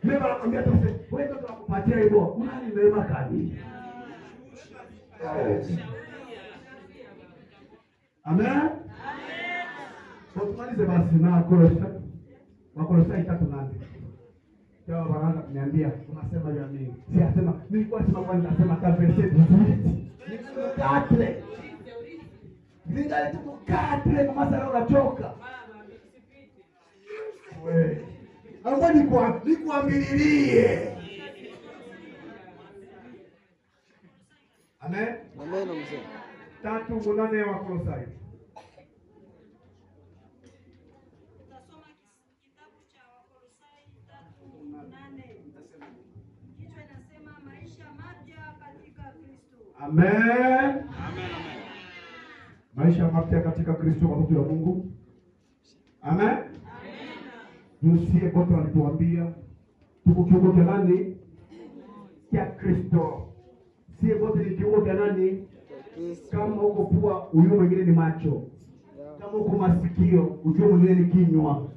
Mimi nakwambia tu wewe ndio tunakupatia hivyo. Unani neema kali. Amen. Tumalize basi na Wakolosai 3:8. Kwa wanaanza kuniambia unasema ya nini? Siasema nilikuwa nasema kwa ninasema ka verse 18. Nikukatre. Ningali tukukatre kama sasa unachoka. Wewe. Anga nikuambililie. Amen. Amen mzee. 3:8 ya Wakolosai. Tutasoma kitabu cha Wakolosai 3:8. Kichwa inasema maisha mapya katika Kristo. Amen. Maisha mapya katika Kristo kwa watu wa Mungu. Amen. Yusie kote walituambia tuko kiungo cha nani? Cha Kristo. Sie kote ni kiungo cha nani? Kama uko pua ujue mwingine ni macho. Kama uko masikio ujue mwingine ni kinywa.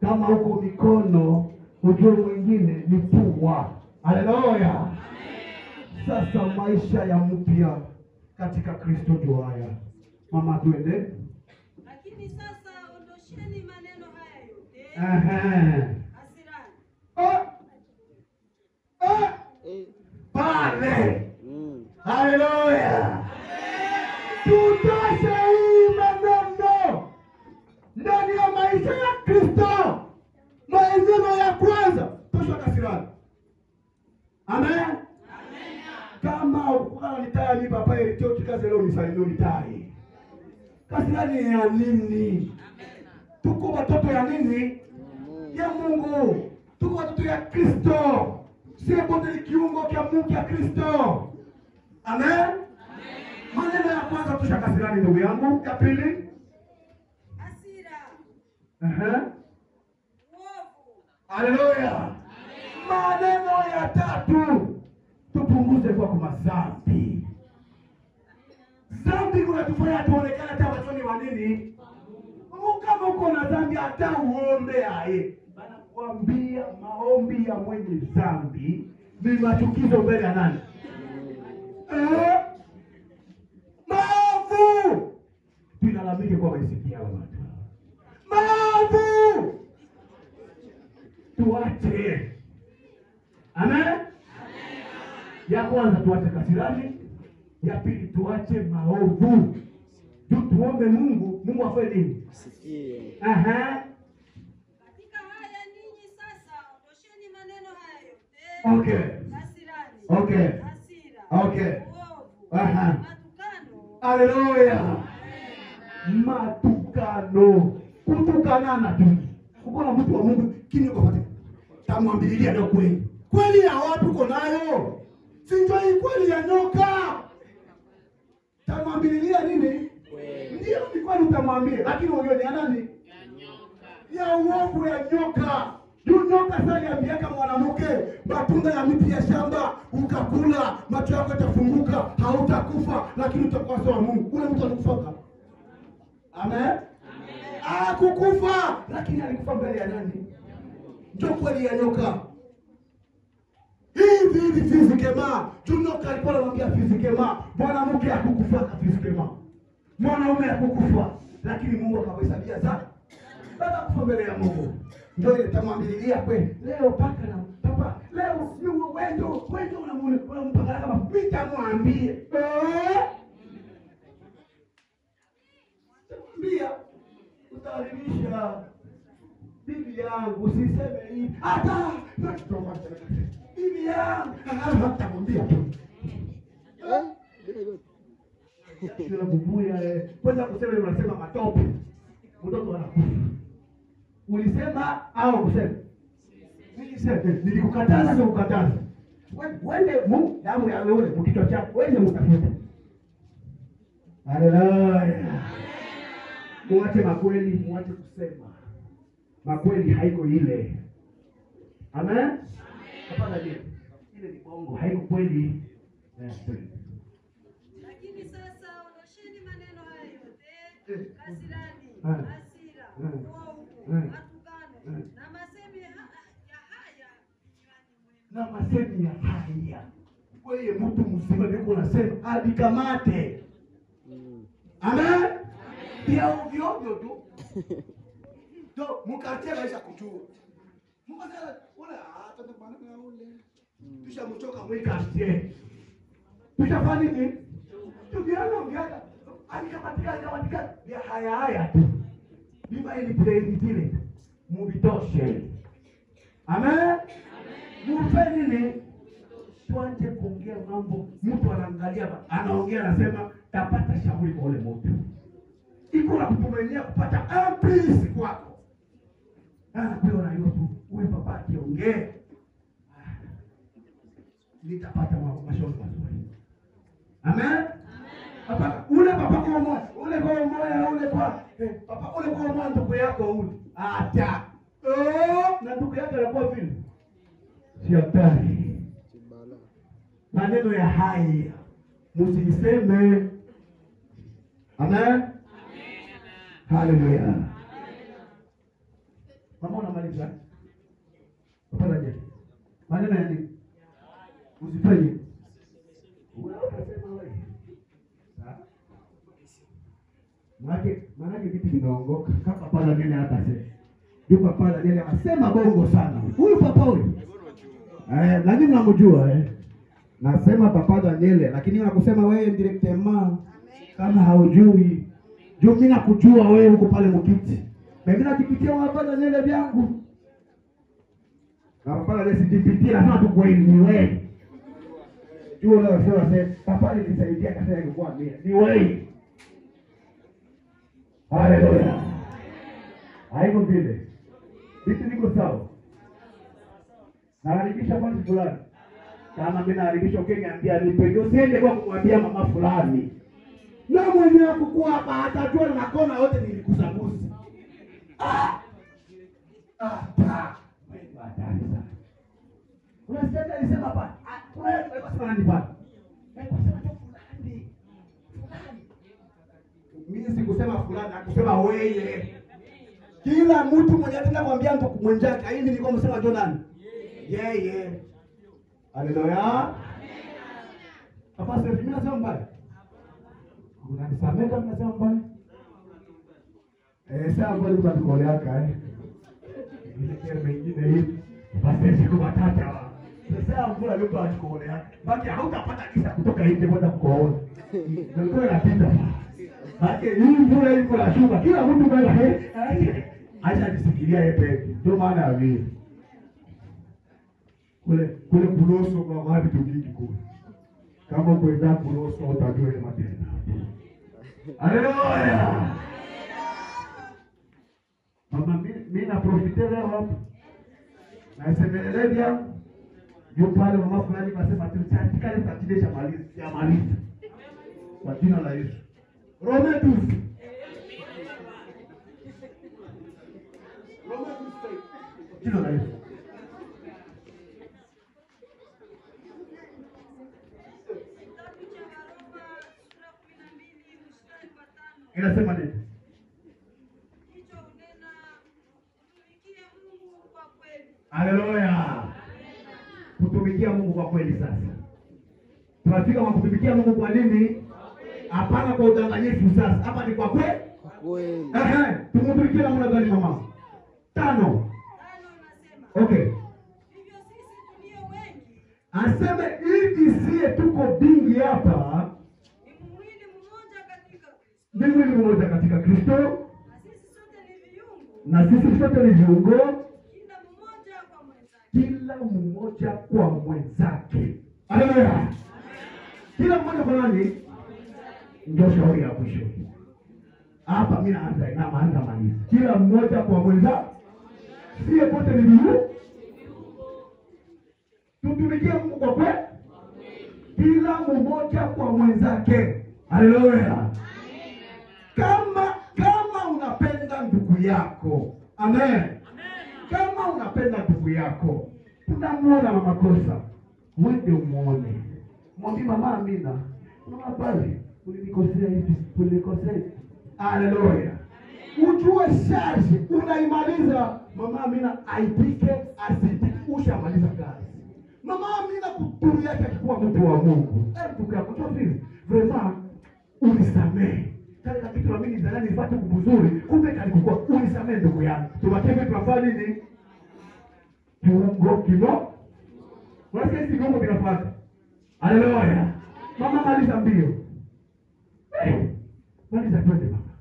Kama uko mikono ujue mwingine ni pua. Haleluya. Sasa maisha ya mpya katika Kristo ndio haya. Mama tuende. Lakini sasa ondosheni maneno haya yote. Hasirani. Pale. Haleluya. Tutoshe hii maneno ndani ya maisha ya Kristo. Maeneo ya kwanza tosha kasirani. Amen. Kama ukana nitaya mi papa elitio kikaze leo nisalio nitai. Kasirani ya nini? Tuko watoto ya nini? Ya Mungu. Tuko watoto ya Kristo. Sio bote ni kiungo kia Mungu ya Kristo. Amen. Maneno ya kwanza tosha kasirani ndugu yangu. Ya pili? Hasira. Uovu. Haleluya. Maneno ya tatu tupunguze kwa madhambi. Dhambi kunatufanya tuonekane hata watu ni wa nini? Kama uko na dhambi hata uombe aye. Bana kuambia maombi ya mwenye dhambi ni machukizo mbele ya nani? Maovu. Tunalamike kwa maisikia watu. Maovu. Tuache. Amen. Ya kwanza tuache kasirani, ya pili tuache maovu. Tuombe Mungu afanye nini? Sikie. Katika haya ninyi sasa ondosheni maneno haya yote. Okay. Kasirani. Okay. Hasira. Okay. Uovu. Matukano. Haleluya. Matukano. Kutukanana tu. Uko na mtu wa Mungu kini uko pale. Tamwambilia ndio kweli. Kweli ya watu uko nayo. Si ndio hii kweli ya nyoka. Tamwambilia nini? Ndio ni kweli utamwambia, lakini wewe ni nani? Ya nyoka. Ya uovu ya nyoka. Juu nyoka sasa aliambiaka mwanamke, matunda ya miti ya shamba ukakula, macho yako yatafunguka, hautakufa, lakini utakuwa sawa Mungu. Ule mtu alikufa. Amen. Kukufa, lakini alikufa mbele ya nani? Ndio kweli ya nyoka. Hivi fizikema, nyoka alikuwa anamwambia fizikema, mwanamke hakukufa fizikema. Mwanaume hakukufa, lakini Mungu akawahesabia sana. Baada kufa mbele ya Mungu. Ndio ile tamwambilia kweli. Leo paka na papa, leo ni wewe unampanga kama vita mwambie. Mwambia utaharibisha bibi yangu, usiseme hivi. Hata bibi yangu atamwambia tu. Sio kubuya kwanza kusema unasema matope. Mtoto anakufa. Ulisema au kusema? Nilisema nilikukataza na ukataza. Wewe Mungu damu ya wewe mkichwa chako wewe mtafuta. Haleluya. Muache makweli, muache kusema. Makweli haiko ile. Amen. Hapana je. Ile ni bongo, haiko kweli. Lakini sasa ondosheni maneno haya yote, kasirani, hasira, uovu, matukano, na masemi ya haya na masemi ya haya. Wewe mtu mzima niko unasema adikamate. Amen. Pia ovyo tu. Ndio mkatia maisha kujua. Mkataka ule hata bana ule. Kisha mchoka mweka atie. Tutafanya nini? Tukiona alikapatika ya haya tu. Bima ili play mubitoshe. Amen. Mufanye nini? Tuanze kuongea mambo. Mtu anaangalia anaongea anasema tapata shauri kwa ule mtu. Iko na kutumainia kupata amplisi kwako. Pia unajua tu wewe papa akiongea nitapata mashauri mazuri. Amen. Papa ule papa kwa moyo, ule kwa moyo, ule kwa papa ule kwa moyo ndugu yako ule. Acha. Na ndugu yako anakuwa vile. Si hatari. Maneno ya haya msiseme. Amen. Haleluya. Mama unamaliza? Papa je. Maneno ya nini? Usifanye. Unasema wewe. Sawa? Maana vitu vinaongoka kama pala nene hata sasa. Yuko papa Daniel anasema bongo sana. Huyu papa huyu. Lakini mnamjua Nasema papa Daniel, lakini unakusema wewe directement kama haujui. Juu mimi nakujua wewe huko pale mkiti. Mimi nakipitia papa Daniel vyangu. Na papa Daniel sijipitia sana tu kwa ni wewe. Juu leo sasa papa alinisaidia kasa ilikuwa mimi. Ni wewe. Haleluya. Haiko vile. Vitu viko sawa. Naharibisha kwa fulani. Kama mimi naharibisha ukiniambia nipe. Usiende kwa kumwambia mama fulani. Na mwenyewe kukua hapa atajua na kona yote nilikusagusa. Mungu hatari sana. Unasikia alisema hapa. Wewe unasema nani bwana? Unasema tu fulani. Mimi sikusema fulani, nakusema wewe. Kila mtu mwenye anataka kumwambia mtu mwenzake, hivi nilikuwa msema ndio nani? Yeye. Haleluya. Papa sasa mimi nasema mbaya. Unanisamehe kama nasema mbaya? Sasa mbona tunatukole haka ile kero mengine hivi. Basi siku matata. Sasa mbona leo tunatukole haka. Baki hautapata kisa kutoka nje kwenda kuona. Ndio napita. Baki hii mbona iko la shuka. Kila mtu bwana acha nisikilia yeye peke. Ndio maana ya vile. Kule kuloso kwa wapi tukiki kule. Kama kwenda kuloso utajua ile matendo. Haleluya. Mama mimi na profite leo hapo. Na semelelea yupo pale mama fulani kasema tuchatika ile satidesha maliza. Kwa jina la Yesu. Rome 12. Jina la Yesu. Inasema nini? Hicho unena kutumikia Mungu kwa kweli. Haleluya. Kutumikia Mungu kwa kweli sasa. Tunafika kwa kutumikia Mungu kwa nini? Hapana kwa udanganyifu sasa. Hapa ni kwa kweli. Kweli. Tumtumikie namna gani mama? 5. Nasema. Okay. Hivyo sisi tulio wengi Aseme hivi sie tuko bingi hapa. ni mwili mmoja katika Kristo. Ni mwili mmoja katika Kristo. Na sisi sote ni viungo. Na sisi sote ni viungo. Kila mmoja kwa mwenzake. Kila mmoja kwa mwenzake. Haleluya. Kila mmoja kwa nani? Ndio shauri ya mwisho. Hapa mimi naanza na maana mali. Kila mmoja kwa mwenzake. Sie wote ni viungo. Tutumikie Mungu kwa kweli. Kila mmoja kwa mwenzake. Haleluya. Kama unapenda ndugu yako. Amen. Kama unapenda ndugu yako, unamuona na makosa, mwende umuone. Mwambie mama Amina, mama pale, ulinikosea hivi, ulinikosea. Haleluya. Ujue sharti unaimaliza mama Amina aipike asipike ushamaliza kazi. Mama Amina kuturi yake akikuwa mtu wa Mungu. Ndugu yako tu vraiment unisamehe. Kale kitu na mimi nizalani nipate kubuzuri, kumbe kalikuwa unisamehe ndugu yangu. Tuwakeme tunafanya nini? Kiungo kilo. Unasikia hizi kiungo vinafanya. Haleluya. Mama maliza mbio. Maliza twende mama.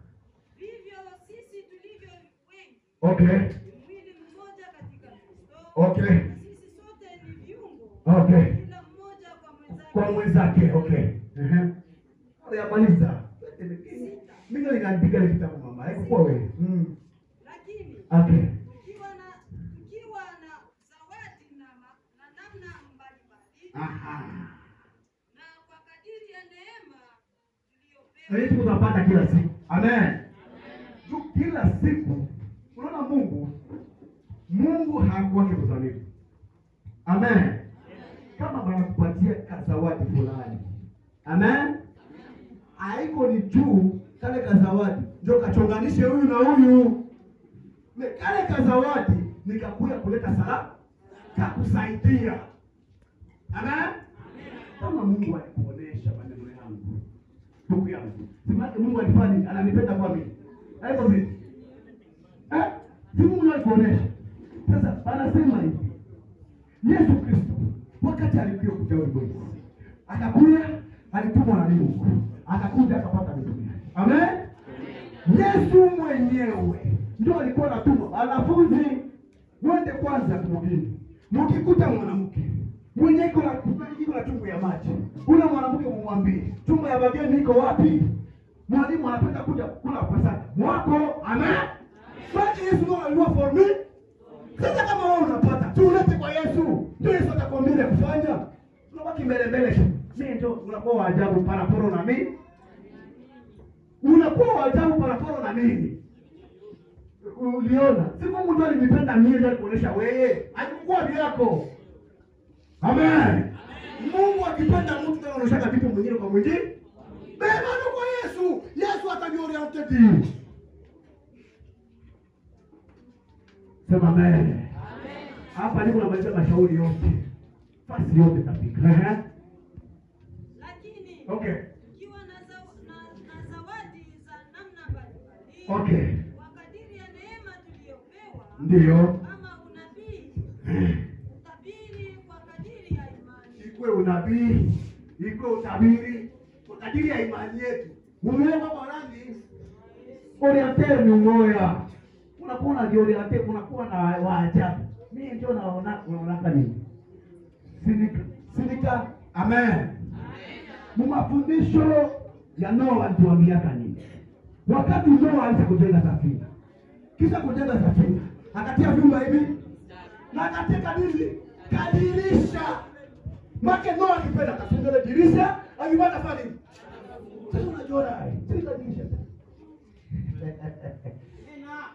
Vivyo sisi tulivyo wengi. Okay. Mwili mmoja katika Kristo. Okay. Na sisi sote ni viungo. Okay. Kila mmoja kwa mwenzake. Kwa mwenzake. Okay. Ya maliza. Mimi ninaandika ile kitabu mama. Haikuwa wewe. Lakini Okay. tukiwa na zawadi na namna mbalimbali. Aha. Na kwa kadiri ya neema Na tuliyopewa. hicho tunapata kila siku. Amen. Juu kila siku unaona Mungu hakuwa kuzaliwa. Amen. Kama wanakupatia kazawadi fulani. Amen. Haiko ni juu kale kazawadi ndio kachonganishe huyu na huyu. Kale kazawadi nikakuja kuleta salama kakusaidia. Amen. Kama Mungu alikuonesha maneno yangu. Ndugu yangu. Simaki Mungu alifanya ananipenda kwa mimi. Haiko vipi? Si Mungu alikuonesha. Sasa anasema hivi. Yesu Kristo wakati alikuwa kuja ulimwengu. Akakuja, alitumwa na Mungu. Akakuja akapata mitume. Amen. Yesu mwenyewe ndio alikuwa anatumwa. Wanafunzi mwende kwanza kumwamini. Mkikuta mwanamke mwenye iko na tumbo ya maji, ule mwanamke mumwambie, tumbo ya bageni iko wapi? Mwalimu anapenda kuja kula pasaka mwako. Amen. Basi Yesu ndio alikuwa for me. Sasa kama wewe unapata, tulete kwa Yesu. Ndio Yesu atakwambia kufanya. Unabaki mbele. Mimi ndio unakuwa wa ajabu paraporo na mimi. Unakuwa wa ajabu paraporo na mimi. Uliona? Si Mungu ndio alinipenda mimi ndio kuonesha wewe. Alikuwa yako. Amen. Mungu akipenda mtu ndio anaonyesha vitu mwingine kwa mwingine. Beba kwa Yesu. Yesu ataniorientate. Sema amen. Hapa niko namaliza mashauri yote. Fasi yote kapika. Lakini Okay. ukiwa na zawadi za namna mbalimbali. Okay. Wakadiri ya neema tuliyopewa. Ndio. Kama unabii. Utabiri kwa kadiri ya imani. Ikwe unabii, ikwe utabiri kwa kadiri ya imani yetu. Umeona kwa nani? Orienteur ni moya. Unakuwa na orienteur, unakuwa na waajabu. Mimi ndio naona nini? Sinika. Amen. Mafundisho ya Noa alituambia nini? Wakati Noa alianza kujenga safina. Kisha kujenga safina, akatia vyumba hivi na akateka nini? Kadirisha. Make Noa akipenda kafunga dirisha, akipata fanya nini? Sasa unajua sasa dirisha.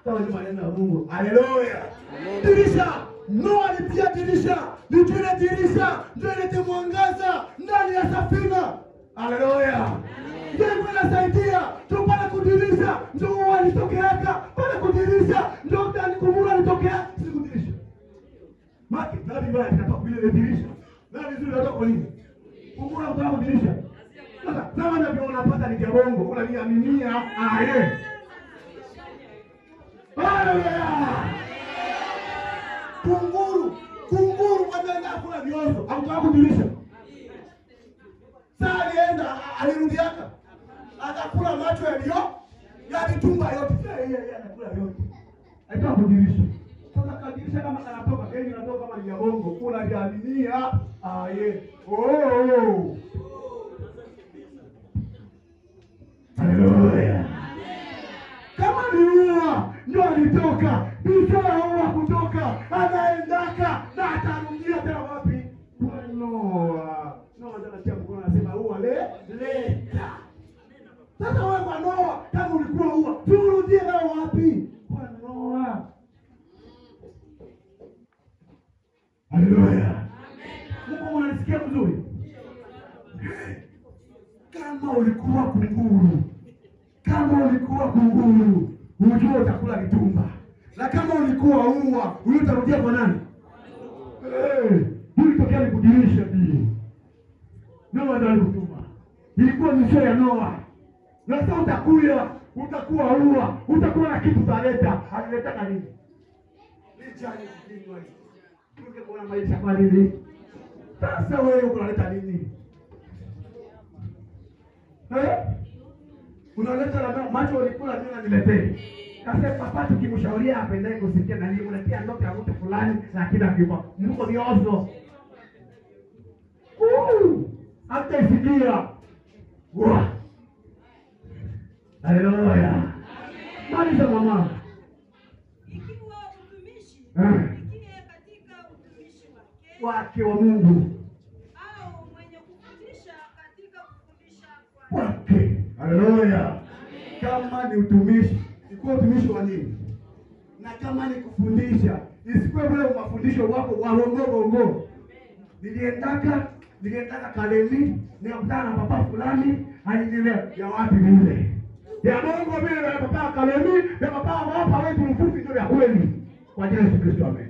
Sawa ni maneno ya Mungu. Haleluya. Dirisha. Noa alitia dirisha. Nijue dirisha. Ndio ilete mwangaza ndani ya safina. Haleluya. Ndio inasaidia. Tupate kudirisha. Ndio walitokeaka. Pale kudirisha. Ndio ndani kumura alitokea. Si kudirisha. Maki, nabii bwana atatoka bila dirisha. Na vizuri atatoka nini? Kumura utaka kudirisha. Sasa, kama ndio unapata ni jabongo, unaniaminia. Haleluya. Kunguru anaenda kula viozo. Hautaka kudirisha. Sasa alienda, alirudiaka. Akakula macho ya vitumba yote. Yeye anakula yote. Haitaka kudirisha. Sasa kadirisha kama kanatoka, geni inatoka kama ni ya bongo, unaliaminia. Oh. Haleluya. Kama ni ua ndio alitoka, bila ua kutoka, anaendaka na atarudia tena wapi? Kwa Noa. Noa ndio anatia mkono anasema ua leta. Sasa wewe kwa Noa, kama ulikuwa ua, turudie nao wapi? Kwa Noa. Haleluya. Mungu unasikia vizuri? Kama ulikuwa kunguru, unajua utakula vitumba. Na kama ulikuwa ua, utarudia kwa nani? Ulitokea ni kudirisha pia. Noa ndio alituma. Ilikuwa misho ya Noa. Na sasa utakuwa ua, utakuwa na kitu taleta. Alileta nini? Lijani kinywa hiki. Tuke kuna maisha kwa nini? Sasa wewe unaleta nini? Unaleta la macho ulikula tena niletee. Sasa papa tukimshauria apendaye kusikia na nini unatia ndoto ya mtu fulani na kila kitu. Mungu viozo. Hata isikia. Haleluya. Mali za mama. Ikiwa utumishi, ikiwa katika utumishi wake wa Mungu. Au mwenye kufundisha katika kufundisha Wake. Haleluya. Kama ni utumishi, ikuwa utumishi wa nini? Na kama ni kufundisha, isikuwe wewe mafundisho wako wa bongo. Niliendaka Kalemi, nikakutana na papa fulani, aliniambia ya wapi vile? Ya Mungu vile ya papa Kalemi, ya papa hapa wetu mfupi ndio ya kweli. Kwa jina la Yesu Kristo amen.